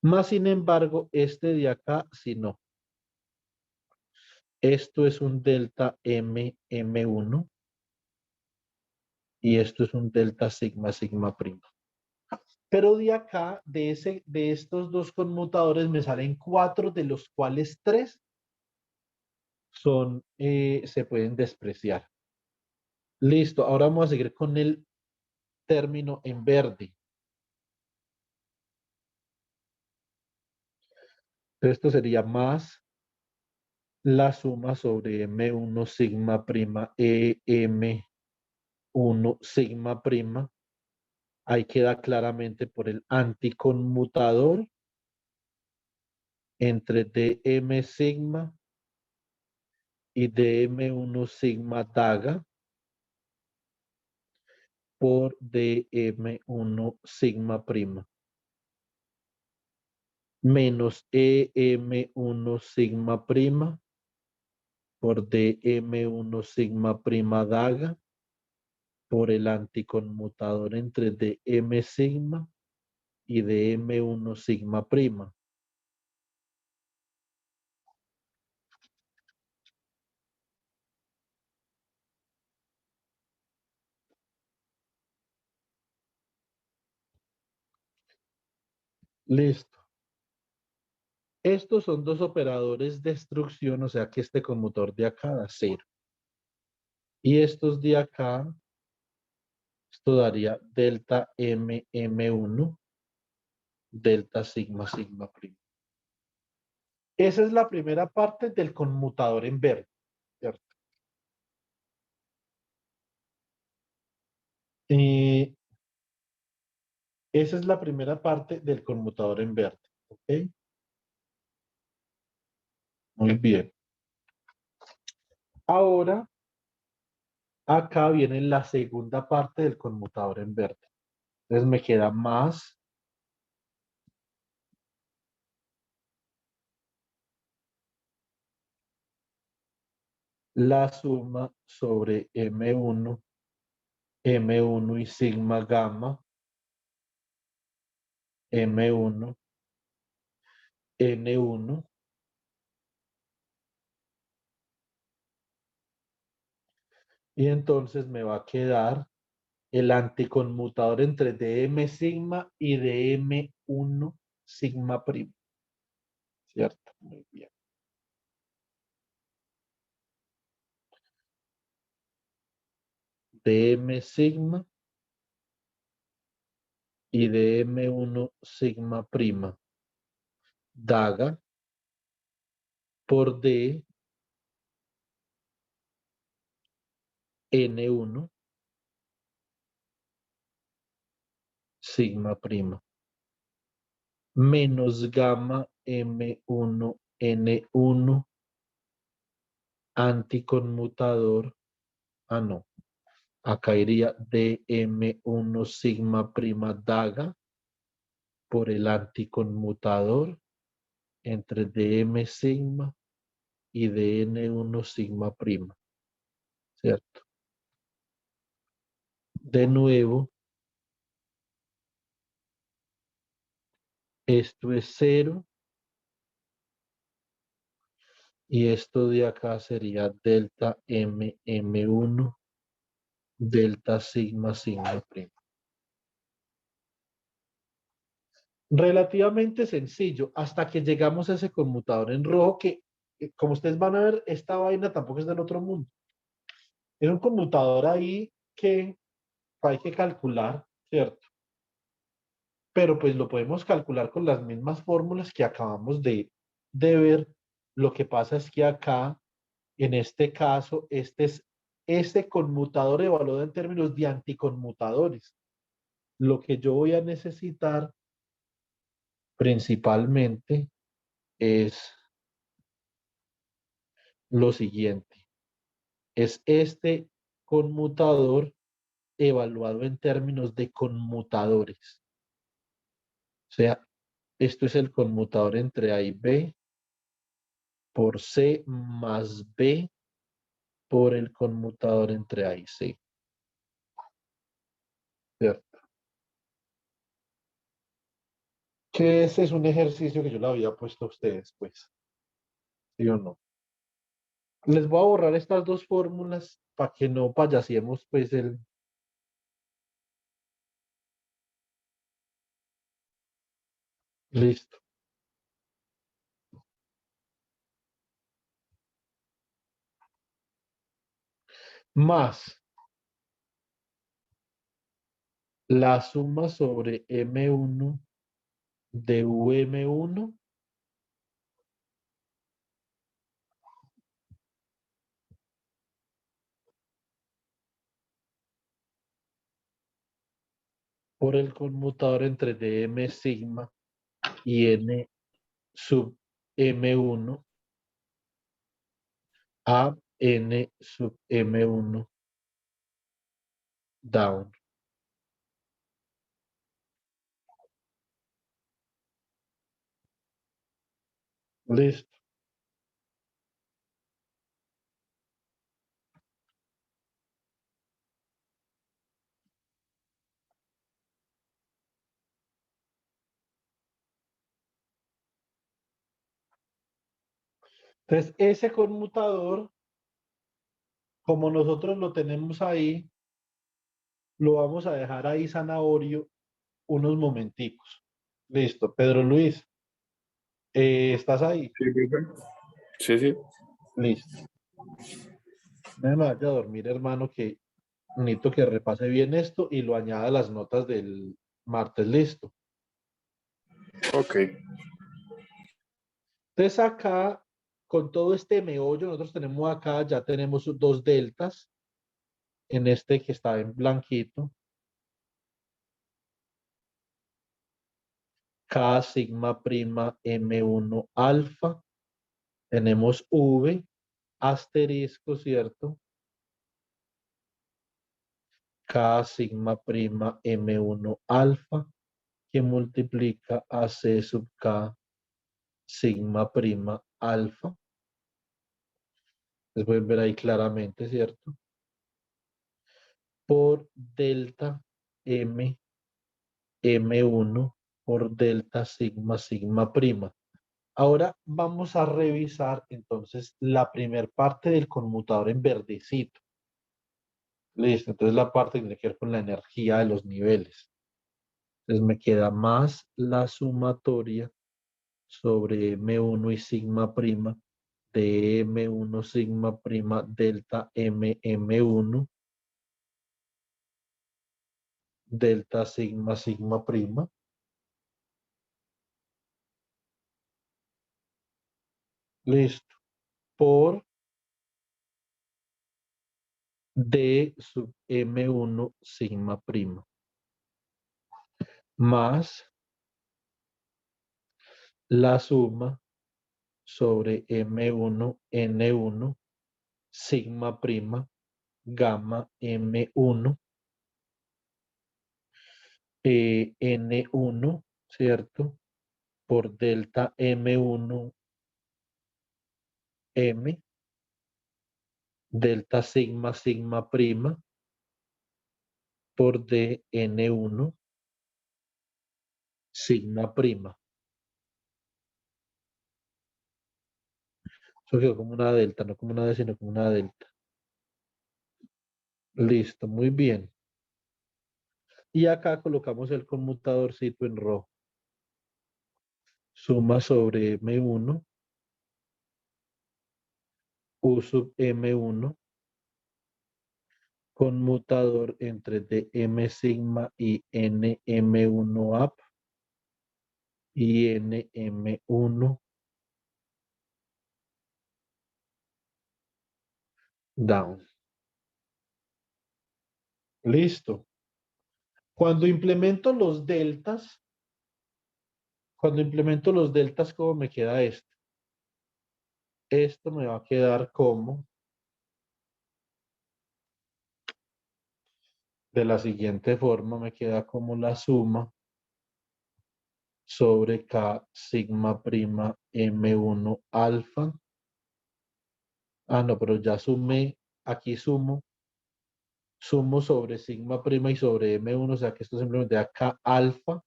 Más sin embargo, este de acá, si no. Esto es un delta M, M1 y esto es un delta sigma, sigma prima. Pero de acá, de estos dos conmutadores, me salen 4, de los cuales 3 son, se pueden despreciar. Listo, ahora vamos a seguir con el término en verde. Esto sería más la suma sobre M1 sigma prima EM1 sigma prima. Ahí queda claramente por el anticonmutador entre dm sigma y dm1 sigma daga por dm1 sigma prima menos em1 sigma prima por dm1 sigma prima daga por el anticonmutador entre dm sigma y dm1 sigma prima. Listo. Estos son dos operadores de destrucción, o sea que este conmutador de acá da 0. Y estos de acá, esto daría delta M, M1, delta sigma, sigma prima. Esa es la primera parte del conmutador en verde, ¿cierto? Esa es la primera parte del conmutador en verde. ¿Ok? Muy bien. Ahora, acá viene la segunda parte del conmutador en verde. Entonces me queda más la suma sobre M1 y sigma gamma, M1, N1, y entonces me va a quedar el anticonmutador entre dm sigma y dm1 sigma primo. ¿Cierto? Muy bien. Dm sigma y dm1 sigma prima. Daga por d n1 sigma prima. Menos gamma m1 n1 anticonmutador. Ah, no. Acá iría dm1 sigma prima daga por el anticonmutador entre dm sigma y dn1 sigma prima, ¿cierto? De nuevo, esto es 0 y esto de acá sería delta m1 delta sigma sigma prima. Relativamente sencillo hasta que llegamos a ese conmutador en rojo que, como ustedes van a ver, esta vaina tampoco es del otro mundo. Es un conmutador ahí que hay que calcular, ¿cierto? Pero pues lo podemos calcular con las mismas fórmulas que acabamos de ver. Lo que pasa es que acá, en este caso, este conmutador evaluado en términos de anticonmutadores. Lo que yo voy a necesitar principalmente es lo siguiente. Es este conmutador evaluado en términos de conmutadores. O sea, esto es el conmutador entre A y B por C más B por el conmutador entre A y C. ¿Cierto? Que ese es un ejercicio que yo le había puesto a ustedes, pues. ¿Sí o no? Les voy a borrar estas dos fórmulas para que no payasiemos, pues, el... Listo. Más la suma sobre M1 de UM1 por el conmutador entre DM sigma y N sub M1 a N sub M1 down. Listo. Entonces, ese conmutador, como nosotros lo tenemos ahí, lo vamos a dejar ahí zanahorio unos momenticos. Listo. Pedro Luis, ¿estás ahí? Sí, profe. Sí, sí. Listo. No me vaya a dormir, hermano, que necesito que repase bien esto y lo añada a las notas del martes. Listo. Ok. Entonces acá, con todo este meollo, nosotros tenemos acá, ya tenemos dos deltas en este que está en blanquito. K sigma prima M1 alfa. Tenemos V asterisco, ¿cierto? K sigma prima M1 alfa que multiplica a C sub K sigma prima alfa. Les pueden ver ahí claramente, ¿cierto? Por delta M M1 por delta sigma sigma prima. Ahora vamos a revisar entonces la primer parte del conmutador en verdecito. Listo, entonces la parte que tiene que ver con la energía de los niveles. Entonces me queda más la sumatoria sobre M1 y sigma prima de M1 sigma prima delta M M1 delta sigma sigma prima listo por D sub M1 sigma prima más la suma sobre M1 N1 sigma prima gamma M1 N1, ¿cierto? Por delta M1 M delta sigma sigma prima por D N1 sigma prima. Eso quedó como una delta, no como una D, sino como una delta. Listo, muy bien. Y acá colocamos el conmutadorcito en rojo. Suma sobre M1, U sub M1, conmutador entre DM sigma y NM1 up y NM1 down. Listo. Cuando implemento los deltas, ¿cómo me queda esto? Esto me va a quedar como de la siguiente forma, me queda como la suma sobre K sigma prima M1 alfa. Ah, no, pero ya sumé, aquí sumo sobre sigma prima y sobre M1, o sea que esto simplemente da K alfa.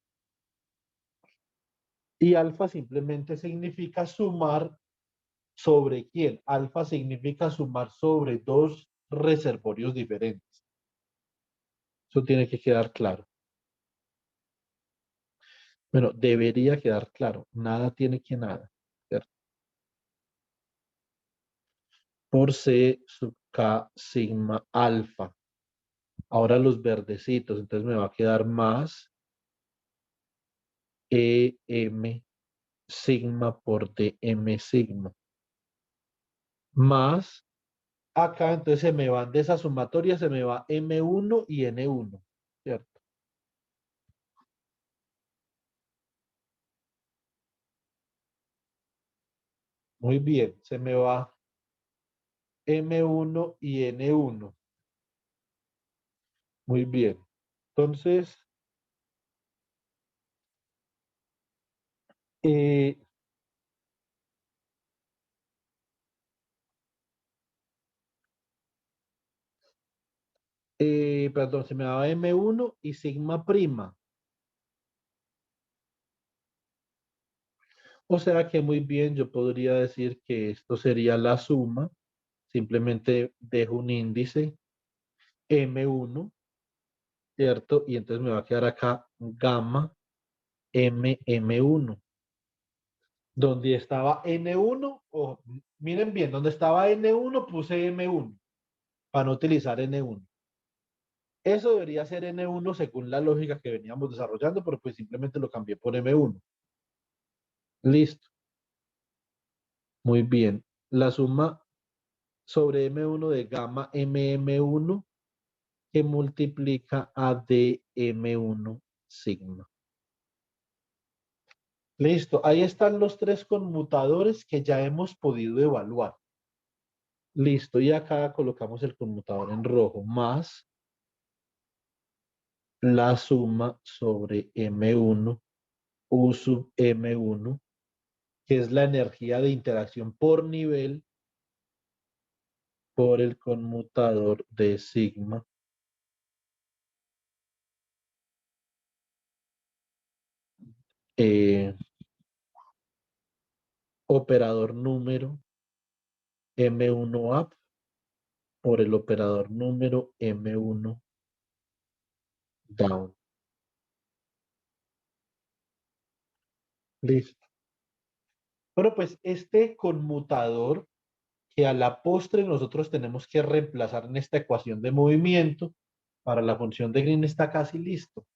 Y alfa simplemente significa sumar sobre quién. Alfa significa sumar sobre dos reservorios diferentes. Eso tiene que quedar claro. Bueno, debería quedar claro. Nada tiene que nada. ¿Cierto? Por C sub K sigma alfa. Ahora los verdecitos. Entonces me va a quedar más EM sigma por DM sigma. Más acá, entonces se me van de esa sumatoria, se me va M1 y N1. ¿Cierto? Muy bien. Se me va M1 y N1. Muy bien. Entonces, eh, perdón, se me daba M1 y sigma prima. O sea que muy bien, yo podría decir que esto sería la suma. Simplemente dejo un índice M1, ¿cierto? Y entonces me va a quedar acá gamma M1. Donde estaba N1, miren bien, donde estaba N1 puse M1 para no utilizar N1. Eso debería ser N1 según la lógica que veníamos desarrollando, pero pues simplemente lo cambié por M1. Listo. Muy bien. La suma sobre M1 de gamma MM1 que multiplica a DM1 sigma. Listo, ahí están los tres conmutadores que ya hemos podido evaluar. Listo, y acá colocamos el conmutador en rojo, más la suma sobre M1 U sub M1, que es la energía de interacción por nivel por el conmutador de sigma. Operador número M1 up por el operador número M1 down. Listo. Bueno, pues este conmutador que a la postre nosotros tenemos que reemplazar en esta ecuación de movimiento para la función de Green está casi listo.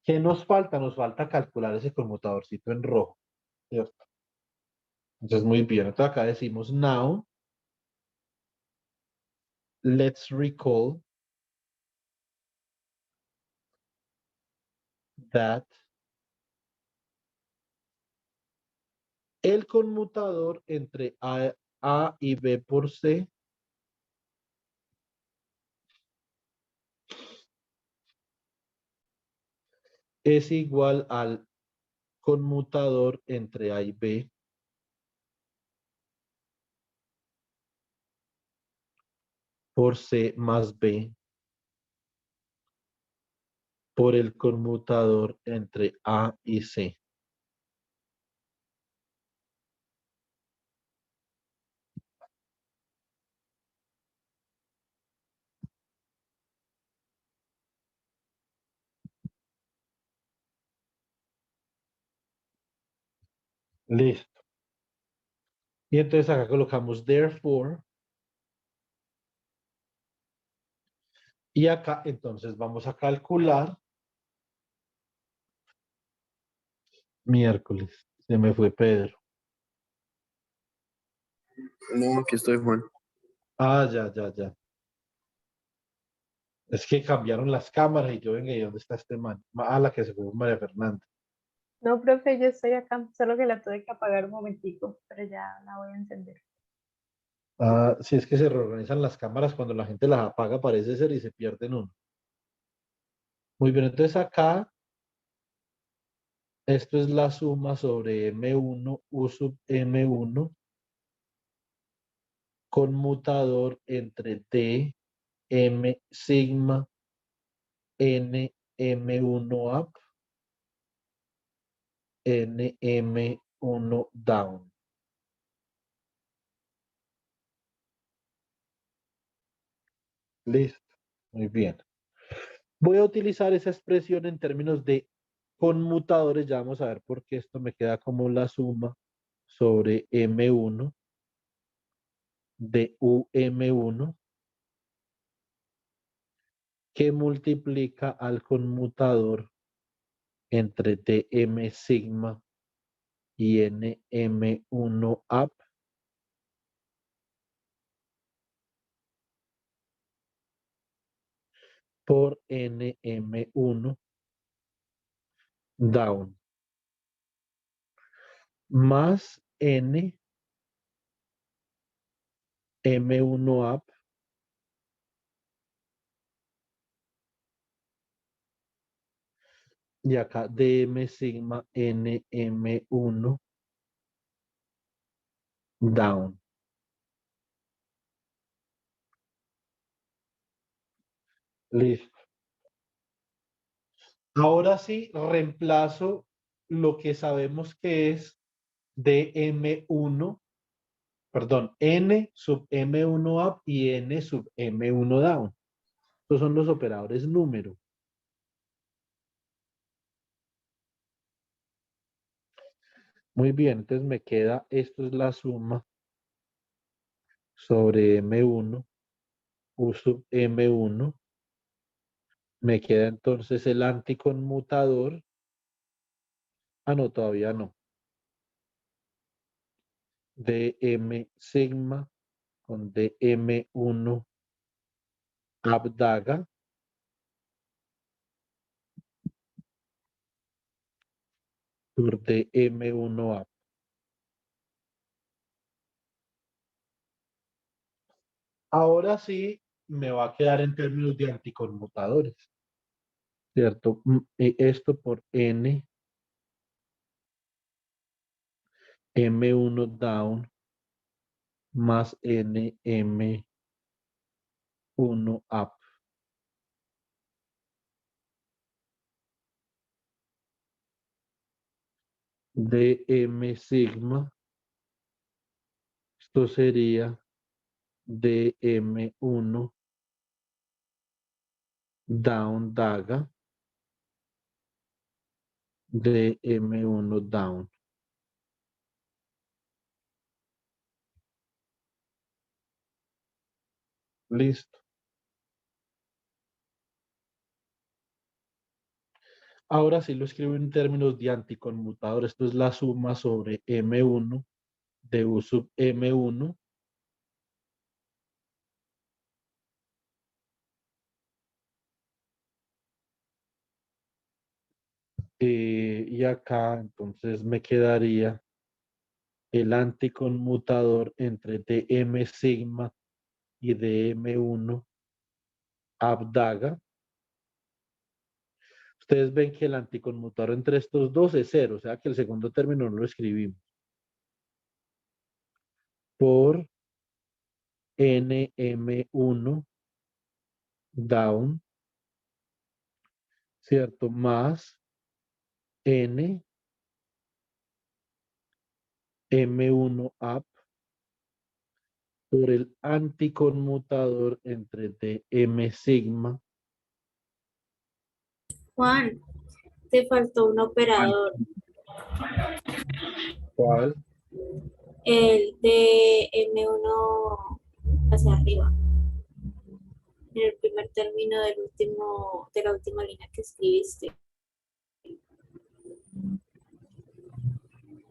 ¿Qué nos falta? Nos falta calcular ese conmutadorcito en rojo, ¿cierto? Entonces, muy bien. Entonces acá decimos now, let's recall that el conmutador entre A y B por C es igual al conmutador entre A y B por C más B por el conmutador entre A y C. Listo. Y entonces acá colocamos therefore. Y acá entonces vamos a calcular miércoles. Se me fue Pedro. No, aquí estoy, Juan. Ah, ya. Es que cambiaron las cámaras y yo venga, ¿y dónde está este man? Ah, la que se fue María Fernanda. No, profe, yo estoy acá, solo que la tuve que apagar un momentico, pero ya la voy a encender. Ah, sí, es que se reorganizan las cámaras cuando la gente las apaga, parece ser, y se pierden uno. Muy bien, entonces acá, esto es la suma sobre M1 U sub M1, conmutador entre D, M sigma, N, M1 up, N, M1 down. Listo, muy bien. Voy a utilizar esa expresión en términos de conmutadores. Ya vamos a ver por qué esto me queda como la suma sobre M1 de UM1 que multiplica al conmutador entre DM sigma y NM1 up por NM1 down más N M1 up y acá DM sigma NM1 down. Listo. Ahora sí, reemplazo lo que sabemos que es DM1, perdón, N sub M1 up y N sub M1 down. Estos son los operadores número. Muy bien, entonces me queda, esto es la suma sobre M1, U sub M1. Me queda entonces el anticonmutador. Ah, no, todavía no. DM sigma con DM1 abdaga por dm1 up. Ahora sí me va a quedar en términos de anticonmutadores, ¿cierto? Esto por n m1 down más n m1 up. Dm sigma, esto sería dm1 down daga, dm1 down. Listo. Ahora sí lo escribo en términos de anticonmutador. Esto es la suma sobre M1 de U sub M1 y acá entonces me quedaría el anticonmutador entre dm sigma y dm1 abdaga. Ustedes ven que el anticonmutador entre estos dos es cero, o sea que el segundo término no lo escribimos. Por nm1 down, ¿cierto? Más n m1 up por el anticonmutador entre dm sigma. Juan, te faltó un operador, ¿Cuál? el de M1 hacia arriba, en el primer término de la última línea que escribiste.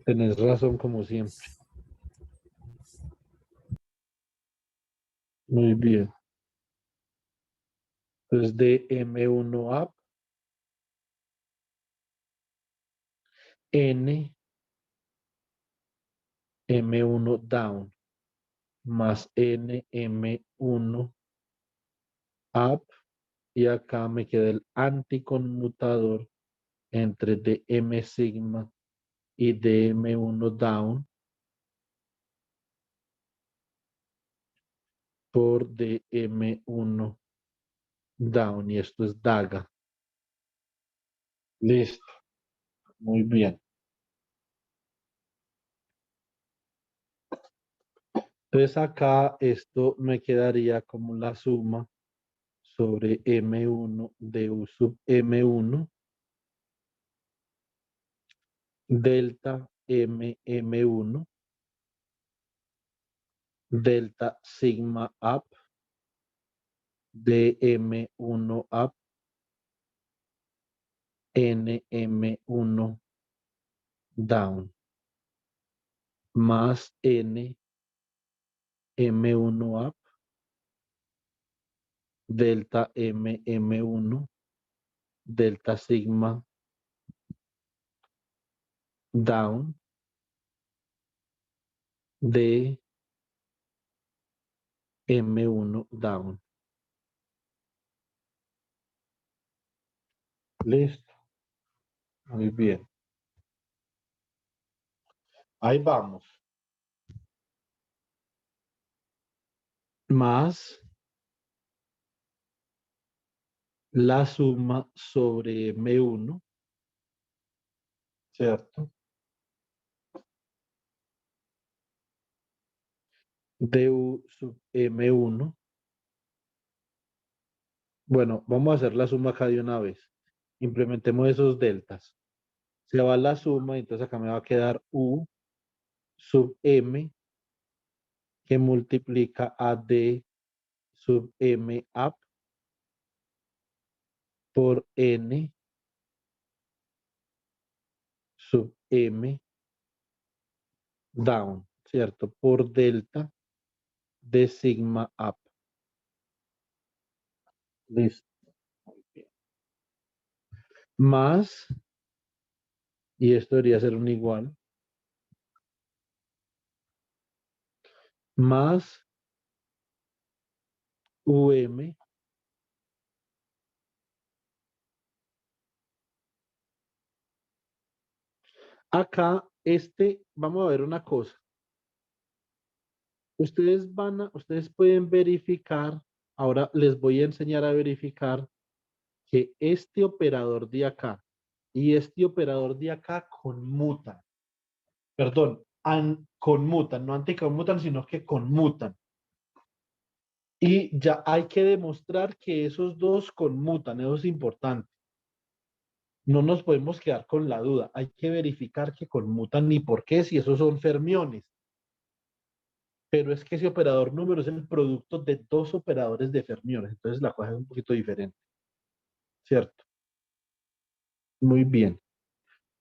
Tenés razón como siempre. Muy bien. Entonces dm1 up n m1 down más n m1 up y acá me queda el anticonmutador entre dm sigma y dm1 down por dm1 down y esto es daga. Listo. Muy bien. Entonces acá esto me quedaría como la suma sobre M1 de U sub M1 delta M1 delta sigma up de M1 up NM1 down más N M1 up delta M1 delta sigma down de M1 down. Listo. Muy bien. Ahí vamos. Más la suma sobre M1, ¿cierto? De U sub M1. Bueno, vamos a hacer la suma acá de una vez. Implementemos esos deltas. Se va la suma, entonces acá me va a quedar U sub M que multiplica a D sub M up por N sub M down, ¿cierto? Por delta de sigma up. Listo. Más Y esto debería ser un igual. Más UM. Acá, vamos a ver una cosa. Ustedes pueden verificar, ahora les voy a enseñar a verificar que este operador de acá y este operador de acá conmutan. Perdón, conmutan, no anticonmutan, sino que conmutan. Y ya hay que demostrar que esos dos conmutan, eso es importante. No nos podemos quedar con la duda, hay que verificar que conmutan ni por qué, si esos son fermiones. Pero es que ese operador número es el producto de dos operadores de fermiones, entonces la cosa es un poquito diferente, ¿cierto? Muy bien.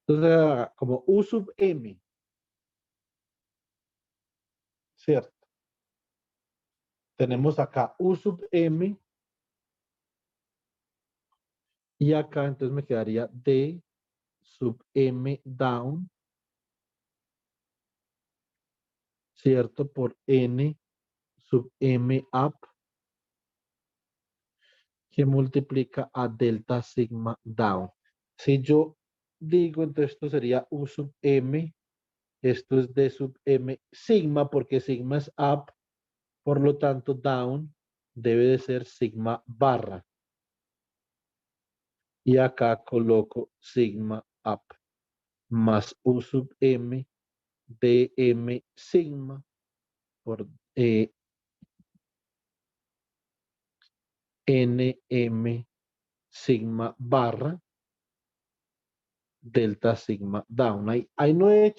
Entonces, como U sub M, ¿cierto? Tenemos acá U sub M y acá entonces me quedaría D sub M down, ¿cierto? Por N sub M up, que multiplica a delta sigma down. Si yo digo, entonces esto sería U sub M, esto es D sub M sigma, porque sigma es up, por lo tanto down debe de ser sigma barra. Y acá coloco sigma up más U sub M dm sigma por nm sigma barra delta sigma down. Ahí no he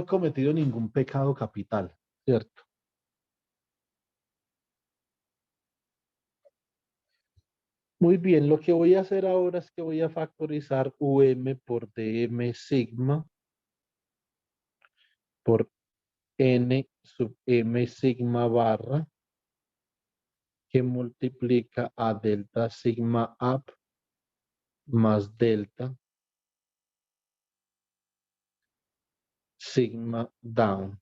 cometido ningún pecado capital, ¿cierto? Muy bien, lo que voy a hacer ahora es que voy a factorizar UM por dm sigma por n sub m sigma barra, que multiplica a delta sigma up más delta sigma down.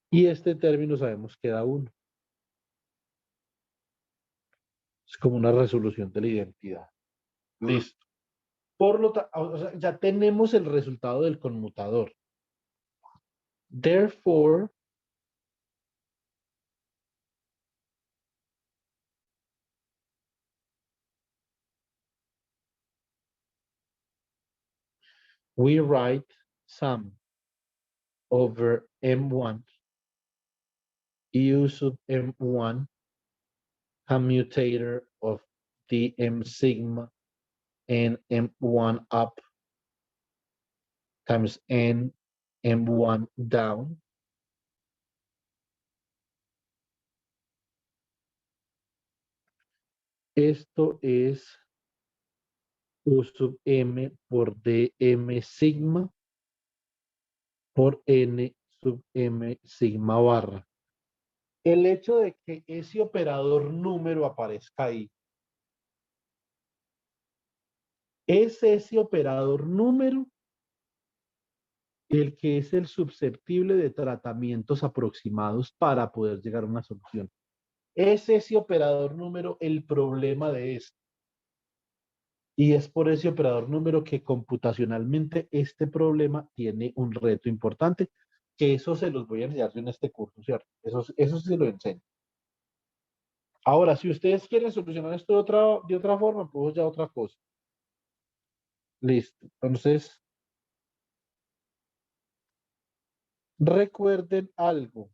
Y este término sabemos que da 1. Es como una resolución de la identidad. Listo. Por lo tanto, o sea, ya tenemos el resultado del conmutador. Therefore, we write sum over M1 U sub M1 commutator of dm sigma and M1 up times n M1 down. Esto es U sub M por dm sigma por n sub m sigma barra. El hecho de que ese operador número aparezca ahí es ese operador número el que es el susceptible de tratamientos aproximados para poder llegar a una solución. Es ese operador número el problema de esto. Y es por ese operador número que computacionalmente este problema tiene un reto importante, que eso se los voy a enseñar yo en este curso, ¿cierto? Eso sí lo enseño. Ahora, si ustedes quieren solucionar esto de otra forma, pues ya otra cosa. Listo. Entonces, recuerden algo.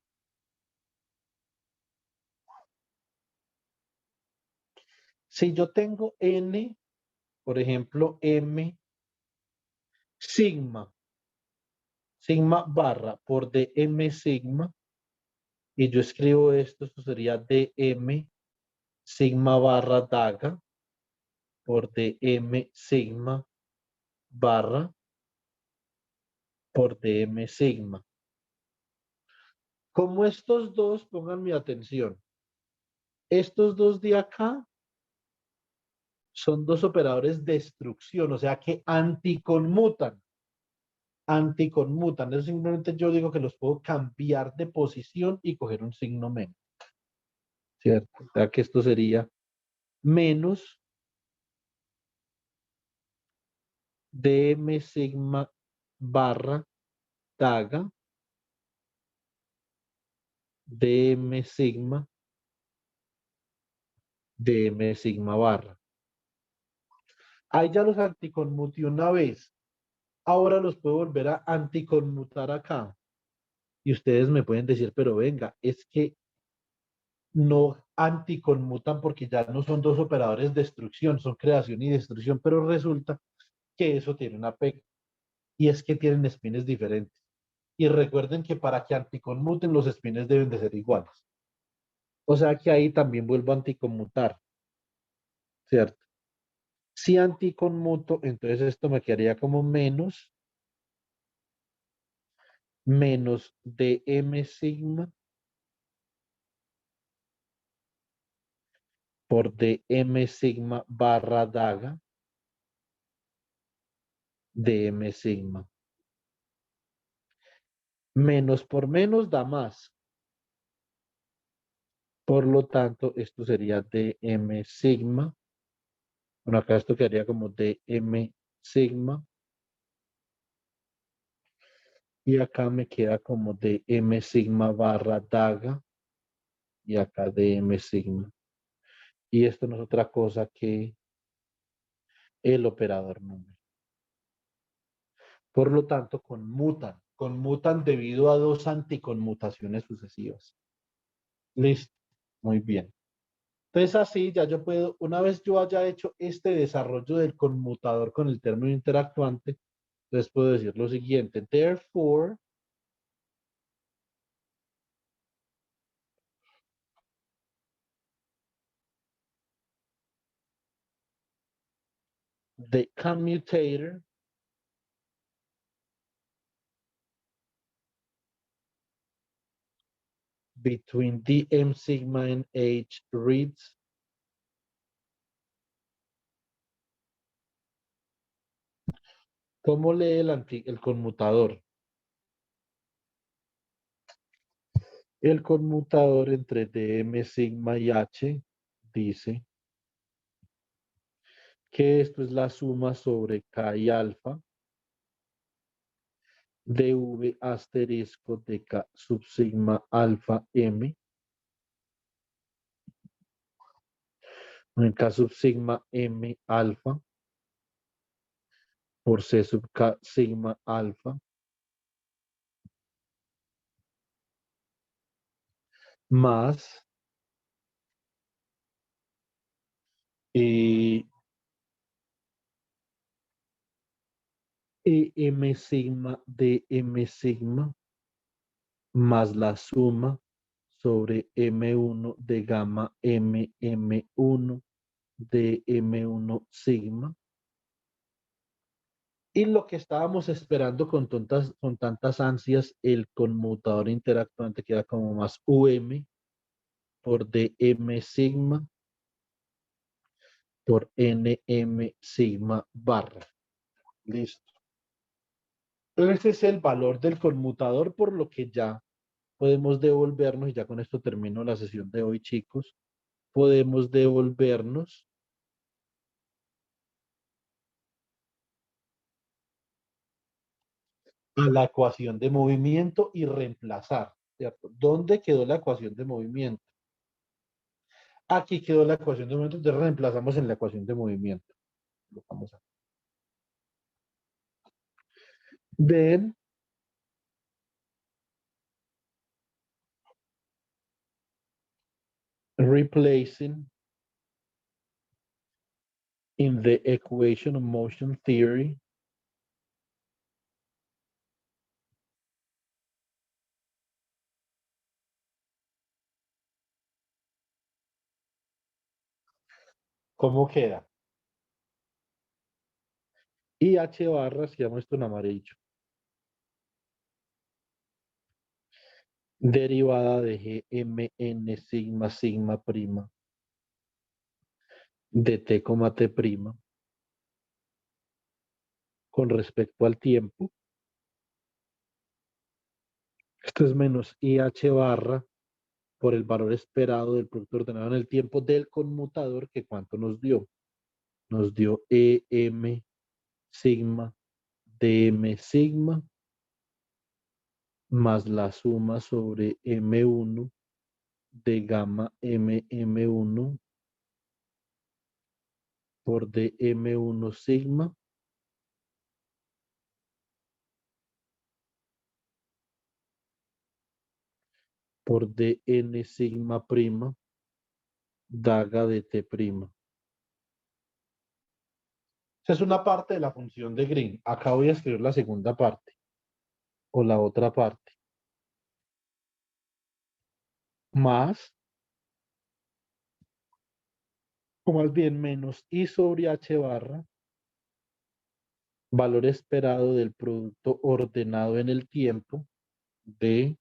Si yo tengo n, por ejemplo, m sigma barra por dm sigma, y yo escribo esto sería dm sigma barra daga por dm sigma barra por dm sigma. Como estos dos, pongan mi atención, estos dos de acá son dos operadores de destrucción, o sea que anticonmutan. Anticonmutan. Eso simplemente yo digo que los puedo cambiar de posición y coger un signo menos. ¿Cierto? O sea que esto sería menos dm sigma barra daga dm sigma barra. Ahí ya los anticonmuté una vez. Ahora los puedo volver a anticonmutar acá. Y ustedes me pueden decir, pero venga, es que no anticonmutan porque ya no son dos operadores de destrucción, son creación y destrucción, pero resulta que eso tiene una pega y es que tienen espines diferentes. Y recuerden que para que anticonmuten los espines deben de ser iguales. O sea que ahí también vuelvo a anticonmutar, ¿cierto? Si anticonmuto, entonces esto me quedaría como menos dm sigma por dm sigma barra daga dm sigma. Menos por menos da más. Por lo tanto, esto sería dm sigma. Bueno, acá esto quedaría como dm sigma. Y acá me queda como dm sigma barra daga. Y acá dm sigma. Y esto no es otra cosa que el operador número. Por lo tanto, conmutan. Conmutan debido a dos anticonmutaciones sucesivas. Listo. Muy bien. Entonces así ya yo puedo, una vez yo haya hecho este desarrollo del conmutador con el término interactuante, entonces puedo decir lo siguiente. Therefore, the commutator between dm sigma and h reads ¿cómo lee el conmutador? El conmutador entre dm sigma y h dice que esto es la suma sobre k y alfa de v asterisco de k sub sigma alfa m en k sub sigma m alfa por c sub k sigma alfa más eh, m sigma de m sigma más la suma sobre m1 de gamma m1 de m1 sigma. Y lo que estábamos esperando con tantas ansias, el conmutador interactuante queda como más por dm sigma por nm sigma barra. Listo. Ese es el valor del conmutador, por lo que ya podemos devolvernos, y ya con esto termino la sesión de hoy, chicos, podemos devolvernos a la ecuación de movimiento y reemplazar, ¿cierto? ¿Dónde quedó la ecuación de movimiento? Aquí quedó la ecuación de movimiento, entonces reemplazamos en la ecuación de movimiento. Lo vamos a Then, replacing in the equation of motion theory, ¿cómo queda? Y H barra, si llamo esto en amarillo. derivada de GMN sigma sigma prima de T, T prima con respecto al tiempo. Esto es menos IH barra por el valor esperado del producto ordenado en el tiempo del conmutador, que cuánto nos dio. Nos dio EM sigma DM sigma más la suma sobre M1 de gamma MM1 por DM1 sigma por DN sigma prima daga de T prima. Esa es una parte de la función de Green. Acá voy a escribir la segunda parte o la otra parte. Más, o más bien menos I sobre H barra, valor esperado del producto ordenado en el tiempo de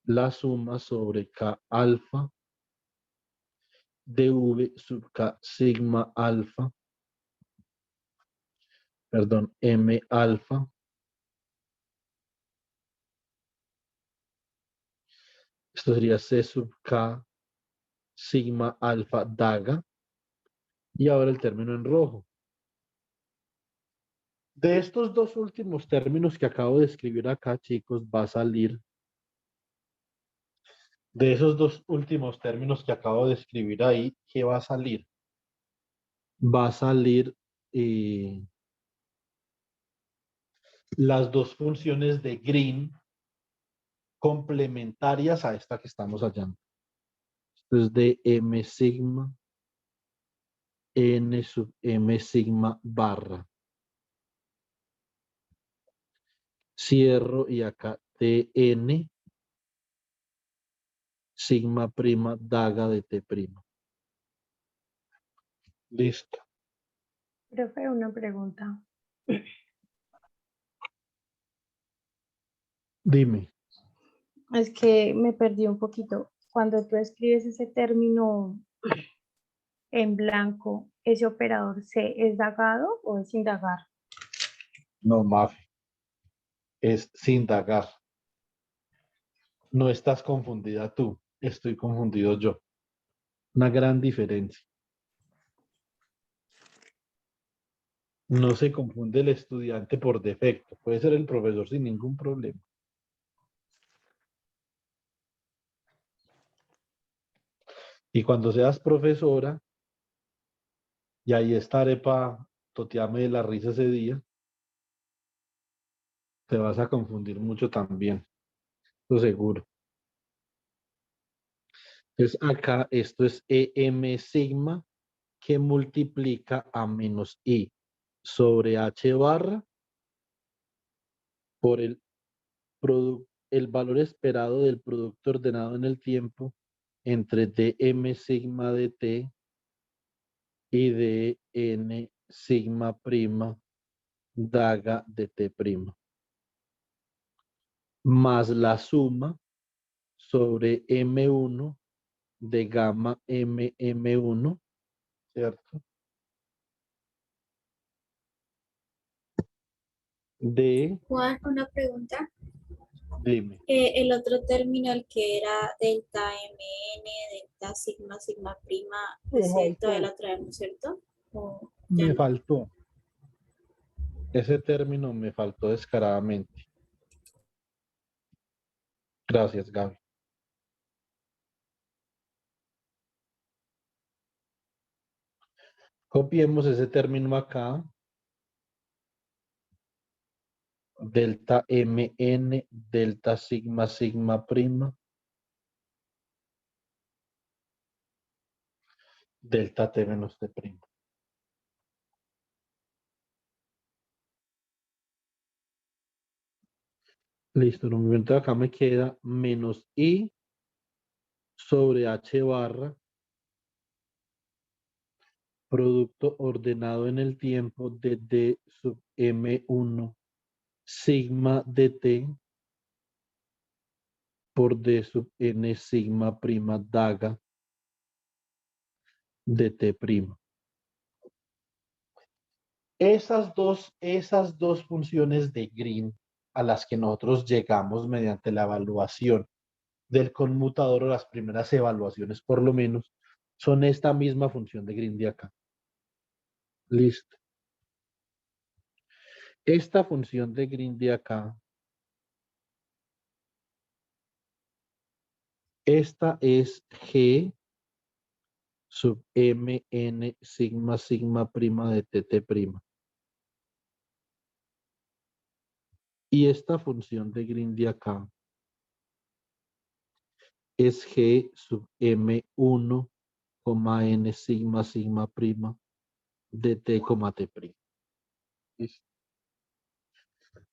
la suma sobre K alfa de V sub K sigma alfa, perdón, M alfa, esto sería C sub K sigma alfa daga, y ahora el término en rojo. De estos dos últimos términos que acabo de escribir acá, chicos, va a salir, de esos dos últimos términos que acabo de escribir ahí, ¿qué va a salir? Va a salir las dos funciones de Green complementarias a esta que estamos hallando. Esto es de M sigma N sub M sigma barra. Cierro y acá Tn sigma prima daga de T prima. Listo. Profe, una pregunta. Dime. Es que me perdí un poquito. Cuando tú escribes ese término en blanco, ¿ese operador C es dagado o es indagar? No, Mafe. Es sin dagar. No estás confundida tú. Estoy confundido yo. Una gran diferencia. No se confunde el estudiante por defecto. Puede ser el profesor sin ningún problema. Y cuando seas profesora, y ahí estaré para totearme de la risa ese día, te vas a confundir mucho también. Lo seguro. Entonces acá esto es EM sigma que multiplica a menos I sobre H barra por el valor esperado del producto ordenado en el tiempo entre dm sigma de T y dn sigma prima daga de T prima. Más la suma sobre M1 de gamma MM1, ¿cierto? Juan, una pregunta. Dime. El otro término, el que era delta MN, delta sigma, sigma prima, ese todavía lo traemos, ¿cierto? ¿O ya Me no? faltó. Ese término me faltó descaradamente. Gracias, Gaby. Copiemos ese término acá. Delta MN, delta sigma, sigma prima. Delta T menos T prima. Listo, en un momento acá me queda menos I sobre H barra, producto ordenado en el tiempo de D sub M1 sigma de T por D sub N sigma prima daga de T prima. Esas dos funciones de Green a las que nosotros llegamos mediante la evaluación del conmutador o las primeras evaluaciones por lo menos, son esta misma función de Green de acá. Listo. Esta función de Green de acá, esta es G sub mn sigma sigma prima de tt prima. Y esta función de Green de acá es G sub m1, n sigma sigma prima de t, t prima. ¿Listo?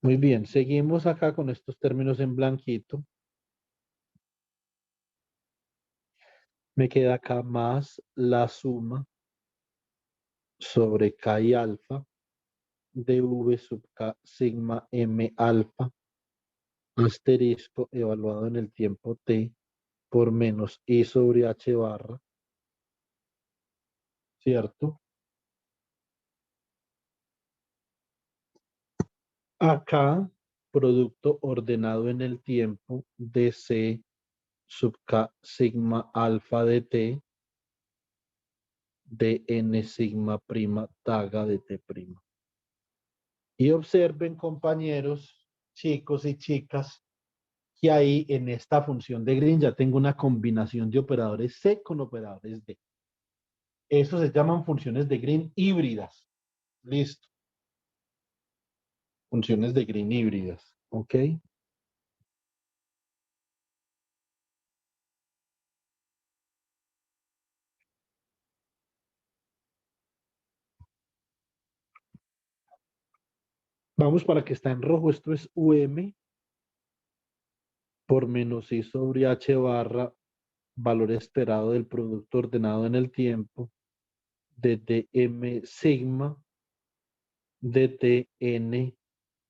Muy bien, seguimos acá con estos términos en blanquito. Me queda acá más la suma sobre K y alfa de V sub K sigma M alfa asterisco evaluado en el tiempo T por menos I sobre H barra, ¿cierto? Acá, producto ordenado en el tiempo de C sub K sigma alfa de T de N sigma prima daga de T prima. Y observen, compañeros, chicos y chicas, que ahí en esta función de Green ya tengo una combinación de operadores C con operadores D. Eso se llaman funciones de Green híbridas. Listo. Funciones de Green híbridas. ¿Ok? Vamos para que está en rojo. Esto es UM por menos I sobre H barra, valor esperado del producto ordenado en el tiempo, de dm sigma de tn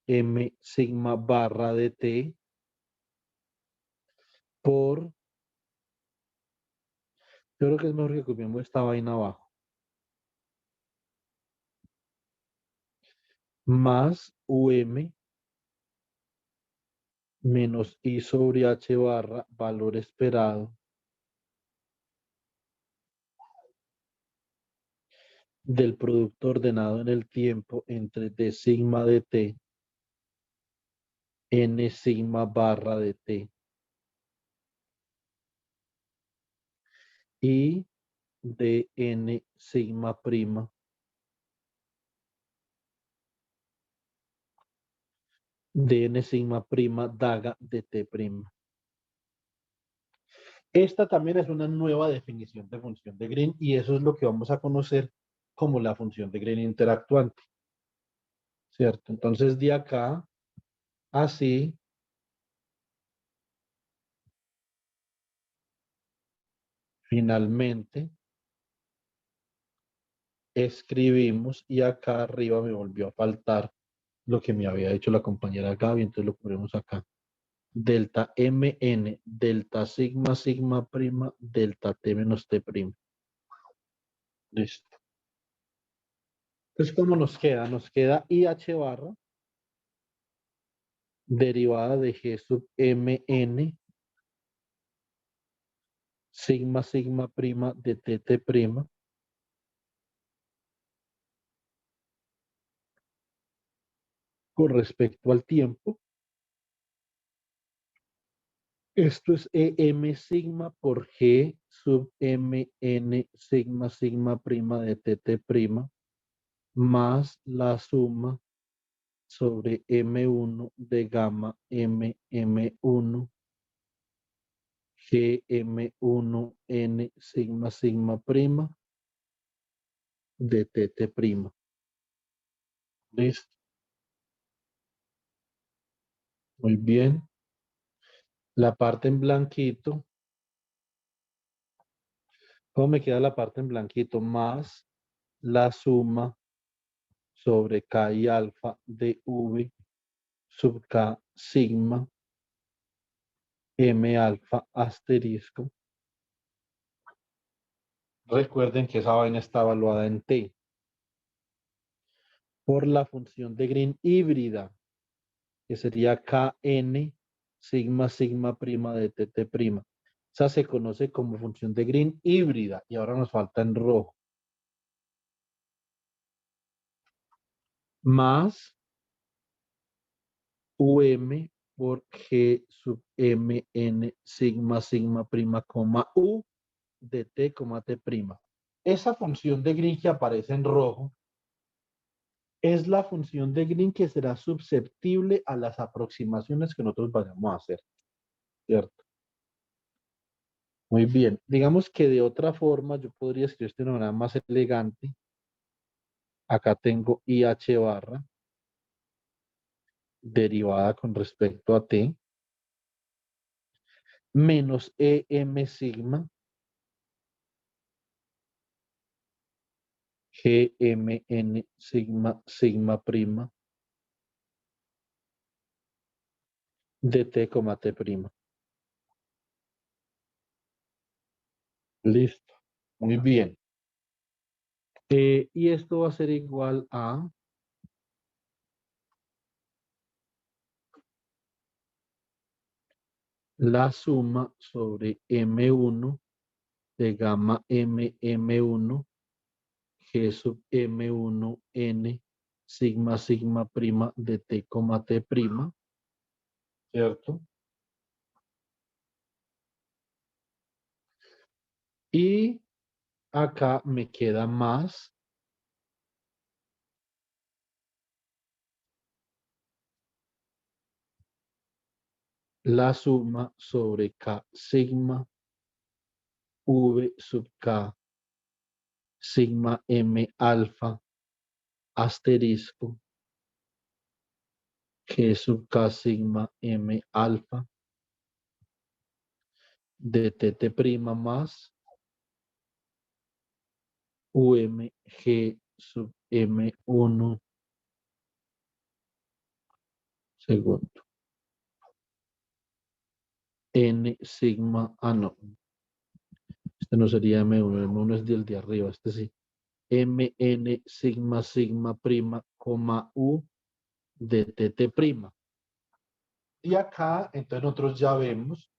m sigma barra de t por, yo creo que es mejor que copiemos esta vaina abajo, más UM menos I sobre H barra, valor esperado del producto ordenado en el tiempo entre D sigma de T, N sigma barra de T y de N sigma prima de N sigma prima daga de T prima. Esta también es una nueva definición de función de Green y eso es lo que vamos a conocer como la función de Green interactuante. ¿Cierto? Entonces de acá, así, finalmente, escribimos y acá arriba me volvió a faltar lo que me había dicho la compañera Gaby, entonces lo ponemos acá. Delta MN, delta sigma, sigma prima, delta T menos T prima. Listo. Entonces, ¿cómo nos queda? Nos queda IH barra derivada de G sub MN sigma, sigma prima de TT prima con respecto al tiempo. Esto es EM sigma por G sub MN sigma, sigma prima de TT prima más la suma sobre M1 de gamma MM1 GM1 N sigma sigma prima de TT prima. ¿Listo? Muy bien. La parte en blanquito. ¿Cómo me queda la parte en blanquito? Más la suma sobre K y alfa de V sub K sigma M alfa asterisco. Recuerden que esa vaina está evaluada en T por la función de Green híbrida, que sería Kn sigma sigma prima de Tt prima. Esa se conoce como función de Green híbrida y ahora nos falta en rojo. Más UM por G sub Mn sigma sigma prima coma U de T, T prima. Esa función de Green que aparece en rojo es la función de Green que será susceptible a las aproximaciones que nosotros vayamos a hacer, ¿cierto? Muy bien. Digamos que de otra forma yo podría escribir de una manera más elegante. Acá tengo IH barra derivada con respecto a T menos EM sigma GMN sigma sigma prima de T, T prima. Listo. Muy bien. Y esto va a ser igual a la suma sobre M1 de gamma M1 G sub M1 N sigma sigma prima de T, T prima, ¿cierto? Y acá me queda más la suma sobre K sigma V sub K sigma M alfa asterisco G sub K sigma M alfa de T prima más UMG sub M1 segundo. N sigma, no, este no sería M1, M1 es del de arriba, este sí. MN sigma sigma prima, coma U de TT prima. Y acá, entonces nosotros ya vemos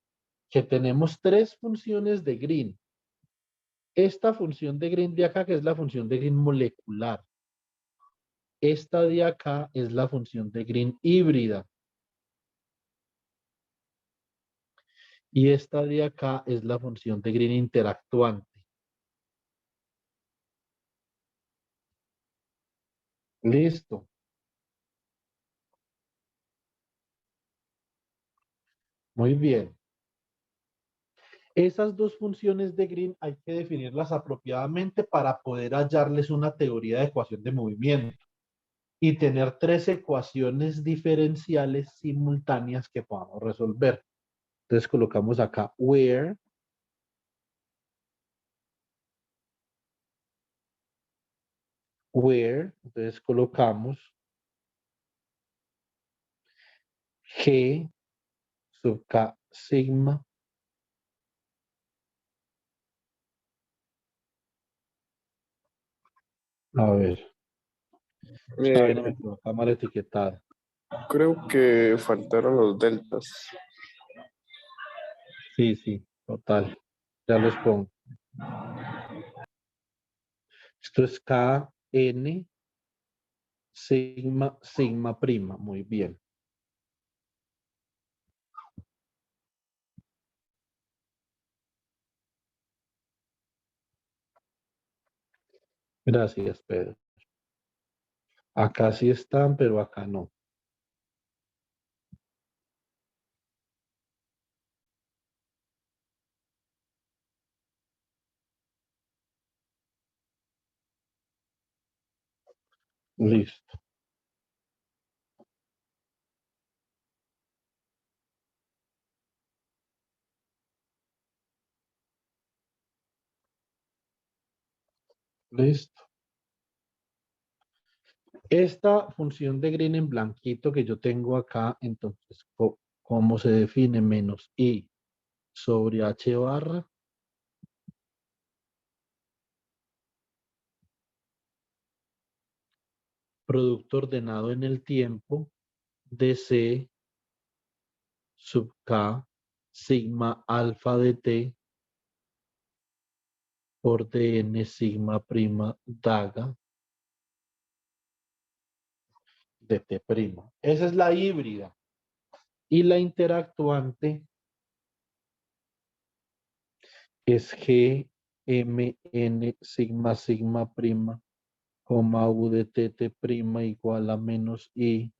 que tenemos tres funciones de Green. Esta función de Green de acá, que es la función de Green molecular. Esta de acá es la función de Green híbrida. Y esta de acá es la función de Green interactuante. Listo. Muy bien. Esas dos funciones de Green hay que definirlas apropiadamente para poder hallarles una teoría de ecuación de movimiento y tener tres ecuaciones diferenciales simultáneas que podamos resolver. Entonces colocamos acá where entonces colocamos G sub K sigma a ver, esta vaina me quedó acá mal etiquetada. Creo que faltaron los deltas. Sí, total. Ya los pongo. Esto es KN sigma sigma prima. Muy bien. Gracias, Pedro. Acá sí están, pero acá no. Listo. Listo. Esta función de Green en blanquito que yo tengo acá, entonces ¿Cómo se define? Menos I sobre H barra producto ordenado en el tiempo de C sub K sigma alfa de T por dn sigma prima daga de T prima. Esa es la híbrida. Y la interactuante es G M N sigma sigma prima, coma U de T T prima igual a menos I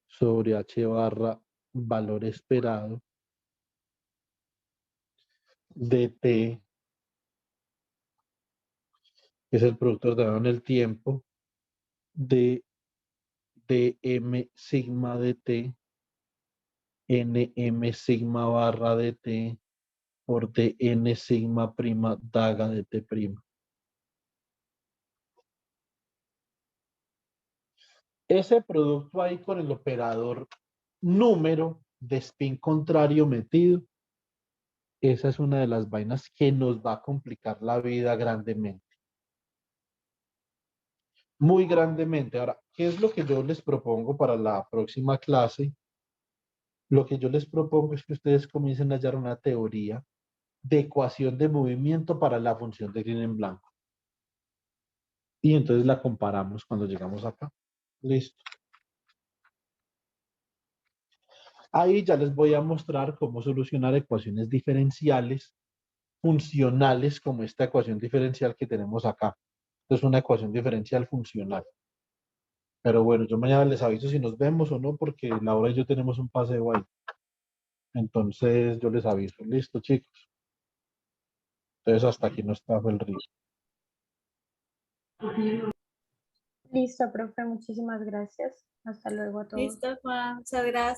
sobre H barra valor esperado de T, que es el producto ordenado en el tiempo, de M sigma de T, NM sigma barra de T por dn sigma prima daga de T prima. Ese producto ahí con el operador número de spin contrario metido, esa es una de las vainas que nos va a complicar la vida grandemente. Muy grandemente. Ahora, ¿qué es lo que yo les propongo para la próxima clase? Lo que yo les propongo es que ustedes comiencen a hallar una teoría de ecuación de movimiento para la función de Green en blanco. Y entonces la comparamos cuando llegamos acá. Listo. Ahí ya les voy a mostrar cómo solucionar ecuaciones diferenciales funcionales como esta ecuación diferencial que tenemos acá. Es una ecuación diferencial funcional. Pero bueno, yo mañana les aviso si nos vemos o no, porque Laura y yo tenemos un paseo ahí. Entonces yo les aviso. Listo, chicos. Entonces hasta aquí nos trajo el río. Listo, profe, muchísimas gracias. Hasta luego a todos. Listo, Juan. Muchas gracias.